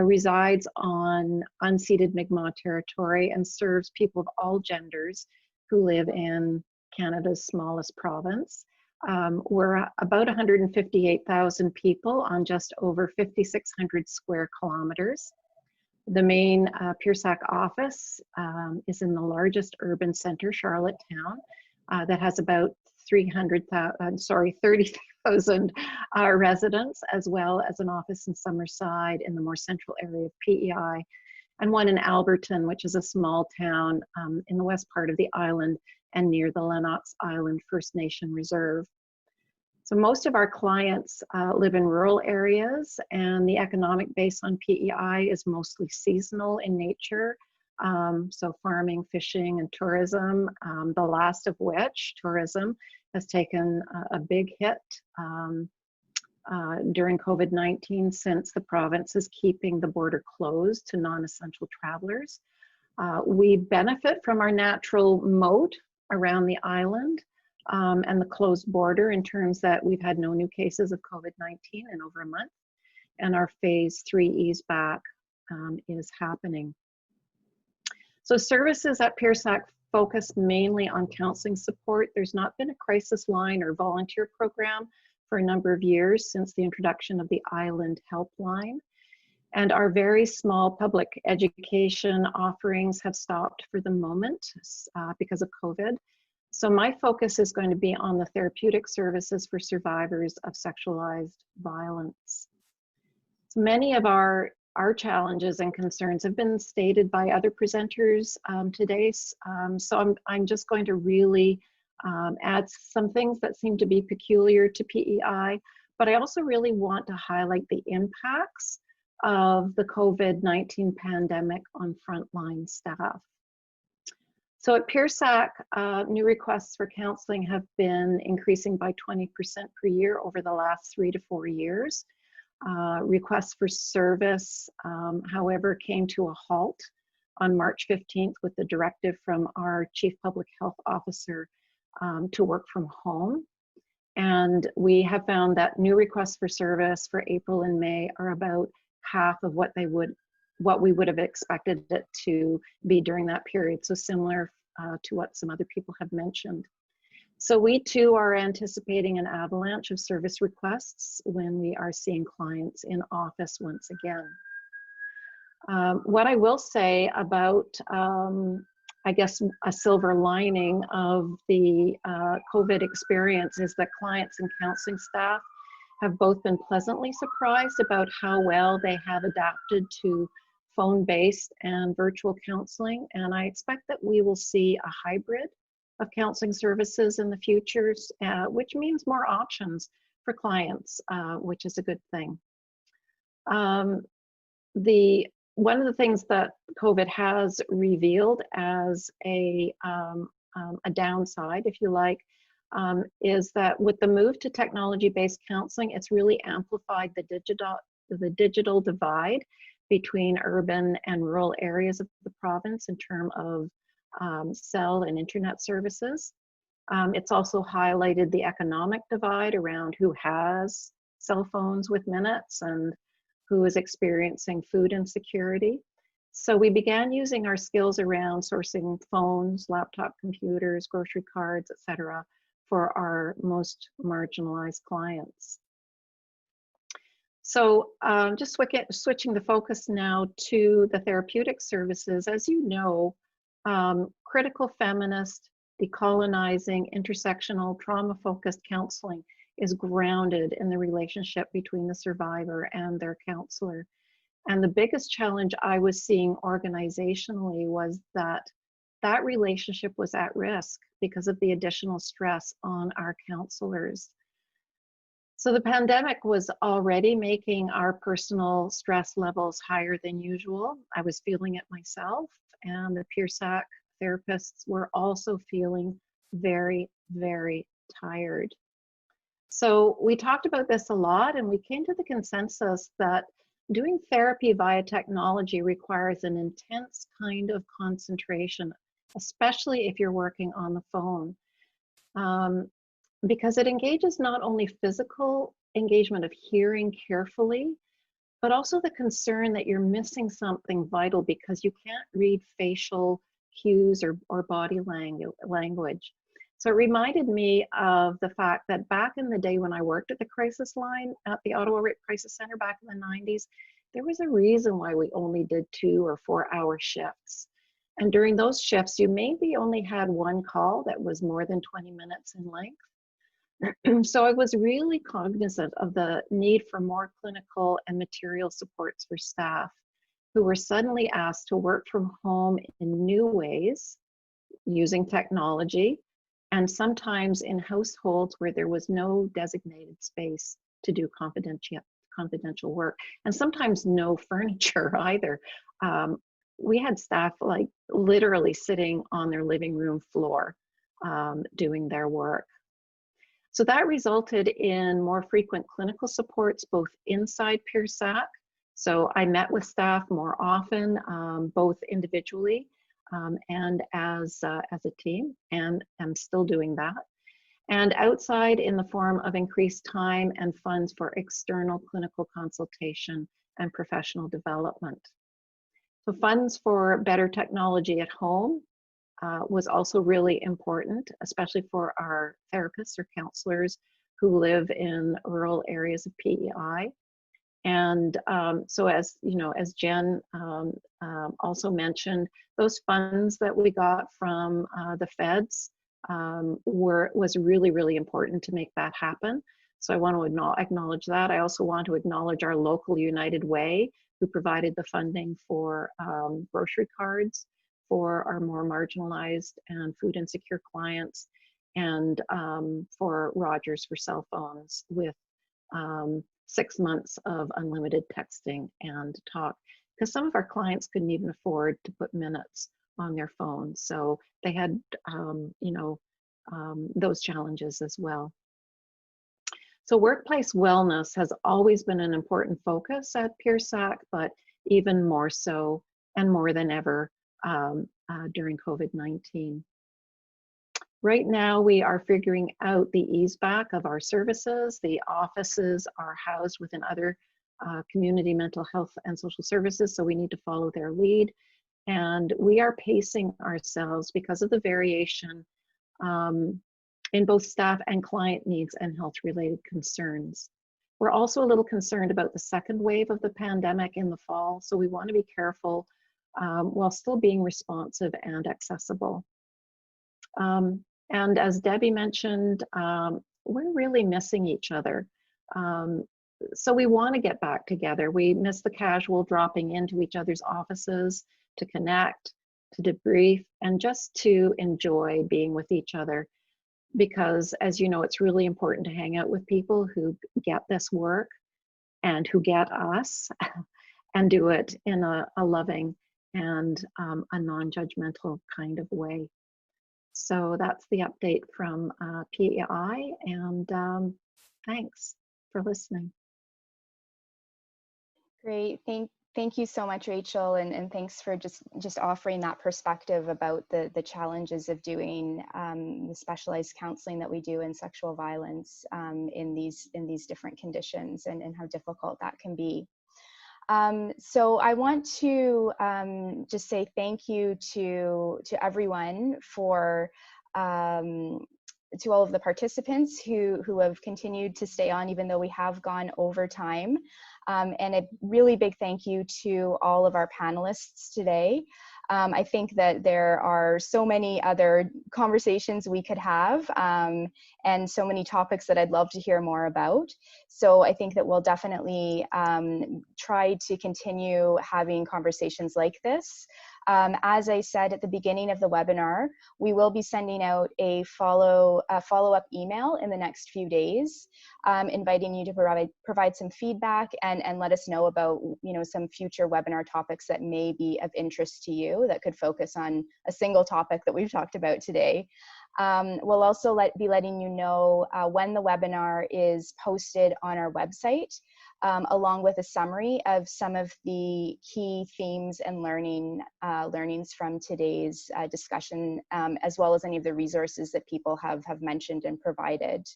resides on unceded Mi'kmaq territory and serves people of all genders who live in Canada's smallest province. We're about 158,000 people on just over 5,600 square kilometers. The main PERSAC office is in the largest urban center, Charlottetown, that has about 30,000 residents, as well as an office in Summerside in the more central area of PEI, and one in Alberton, which is a small town in the west part of the island and near the Lennox Island First Nation Reserve. So most of our clients live in rural areas, and the economic base on PEI is mostly seasonal in nature. So farming, fishing, and tourism, the last of which, tourism, has taken a big hit during COVID-19 since the province is keeping the border closed to non-essential travelers. We benefit from our natural moat around the island and the closed border in terms that we've had no new cases of COVID-19 in over a month, and our phase 3 ease back is happening. So services at PERSAC focus mainly on counseling support. There's not been a crisis line or volunteer program for a number of years since the introduction of the Island Helpline. And our very small public education offerings have stopped for the moment because of COVID. So my focus is going to be on the therapeutic services for survivors of sexualized violence. So many of our challenges and concerns have been stated by other presenters today. So I'm just going to really add some things that seem to be peculiar to PEI, but I also really want to highlight the impacts of the COVID-19 pandemic on frontline staff. So at PeerSAC, new requests for counseling have been increasing by 20% per year over the last 3 to 4 years. Requests for service, however, came to a halt on March 15th with the directive from our Chief Public Health Officer to work from home. And we have found that new requests for service for April and May are about half of what we would have expected it to be during that period. So similar to what some other people have mentioned. So we too are anticipating an avalanche of service requests when we are seeing clients in office once again. What I will say about, I guess, a silver lining of the COVID experience is that clients and counseling staff have both been pleasantly surprised about how well they have adapted to phone-based and virtual counseling. And I expect that we will see a hybrid of counseling services in the futures, which means more options for clients, which is a good thing. One of the things that COVID has revealed as a downside, if you like, is that with the move to technology-based counseling, it's really amplified the digital divide between urban and rural areas of the province in terms of cell and internet services. It's also highlighted the economic divide around who has cell phones with minutes and who is experiencing food insecurity. So we began using our skills around sourcing phones, laptop computers, grocery cards, etc., for our most marginalized clients. So just switching the focus now to the therapeutic services. As you know, critical feminist, decolonizing, intersectional, trauma-focused counseling is grounded in the relationship between the survivor and their counselor. And the biggest challenge I was seeing organizationally was that that relationship was at risk because of the additional stress on our counselors. So the pandemic was already making our personal stress levels higher than usual. I was feeling it myself, and the PeerSAC therapists were also feeling very, very tired. So we talked about this a lot, and we came to the consensus that doing therapy via technology requires an intense kind of concentration, especially if you're working on the phone, because it engages not only physical engagement of hearing carefully, but also the concern that you're missing something vital because you can't read facial cues or body language. So it reminded me of the fact that back in the day when I worked at the crisis line at the Ottawa Rape Crisis Center back in the 90s, there was a reason why we only did 2 or 4 hour shifts. And during those shifts, you maybe only had one call that was more than 20 minutes in length. So I was really cognizant of the need for more clinical and material supports for staff who were suddenly asked to work from home in new ways using technology, and sometimes in households where there was no designated space to do confidential work, and sometimes no furniture either. We had staff like literally sitting on their living room floor doing their work. So that resulted in more frequent clinical supports, both inside PeerSAC. So I met with staff more often, both individually and as a team, and I'm still doing that. And outside in the form of increased time and funds for external clinical consultation and professional development. So funds for better technology at home was also really important, especially for our therapists or counselors who live in rural areas of PEI. And so as you know, as Jen also mentioned, those funds that we got from the feds was really, really important to make that happen. So I want to acknowledge that. I also want to acknowledge our local United Way, who provided the funding for grocery cards for our more marginalized and food insecure clients, and for Rogers for cell phones with 6 months of unlimited texting and talk, because some of our clients couldn't even afford to put minutes on their phone. So they had, those challenges as well. So workplace wellness has always been an important focus at PeerSAC, but even more so and more than ever during COVID-19. Right now, we are figuring out the ease back of our services. The offices are housed within other community mental health and social services, so we need to follow their lead. And we are pacing ourselves because of the variation in both staff and client needs and health-related concerns. We're also a little concerned about the second wave of the pandemic in the fall, so we want to be careful while still being responsive and accessible. And as Debbie mentioned, we're really missing each other. So we want to get back together. We miss the casual dropping into each other's offices to connect, to debrief, and just to enjoy being with each other. Because as you know, it's really important to hang out with people who get this work and who get us and do it in a loving and a non-judgmental kind of way. So that's the update from PEI, and thanks for listening. Great, thank you so much, Rachel, and thanks for just offering that perspective about the challenges of doing the specialized counseling that we do in sexual violence in these different conditions, and how difficult that can be. So I want to just say thank you to everyone for to all of the participants who have continued to stay on even though we have gone over time. And a really big thank you to all of our panelists today. I think that there are so many other conversations we could have and so many topics that I'd love to hear more about. So I think that we'll definitely try to continue having conversations like this. As I said at the beginning of the webinar, we will be sending out a follow-up email in the next few days, inviting you to provide some feedback and let us know about some future webinar topics that may be of interest to you that could focus on a single topic that we've talked about today. We'll also be letting you know when the webinar is posted on our website, along with a summary of some of the key themes and learnings from today's discussion, as well as any of the resources that people have mentioned and provided.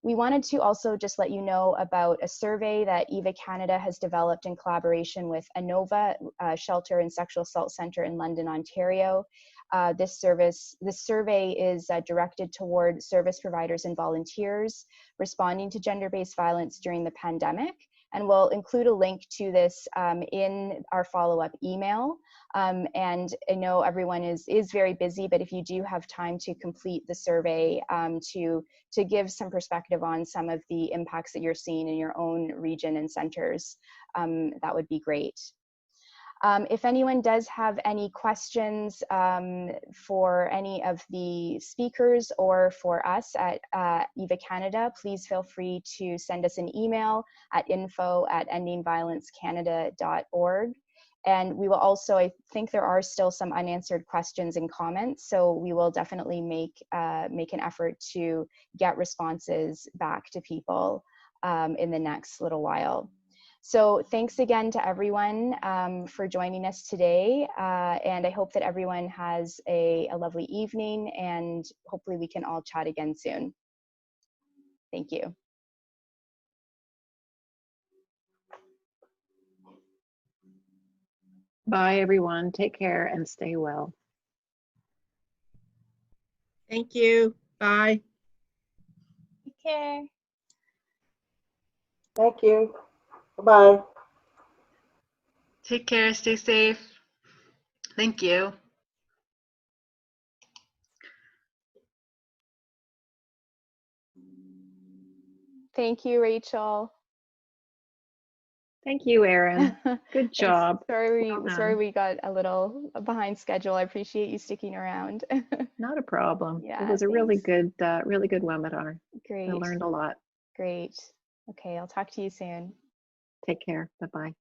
We wanted to also just let you know about a survey that EVA Canada has developed in collaboration with ANOVA, Shelter and Sexual Assault Centre in London, Ontario. This survey is directed toward service providers and volunteers responding to gender-based violence during the pandemic. And we'll include a link to this in our follow-up email. And I know everyone is very busy, but if you do have time to complete the survey to give some perspective on some of the impacts that you're seeing in your own region and centers, that would be great. If anyone does have any questions for any of the speakers or for us at EVA Canada, please feel free to send us an email at info@endingviolencecanada.org. And we will also, I think there are still some unanswered questions and comments, so we will definitely make an effort to get responses back to people in the next little while. So thanks again to everyone for joining us today, and I hope that everyone has a lovely evening, and hopefully we can all chat again soon. Thank you. Bye, everyone. Take care and stay well. Thank you. Bye. Take care. Thank you. Bye-bye. Take care, stay safe. Thank you. Thank you, Rachel. Thank you, Erin. Good job. Sorry we got a little behind schedule. I appreciate you sticking around. Not a problem. Yeah, It was a really good webinar. Great. I learned a lot. Great. Okay, I'll talk to you soon. Take care. Bye-bye.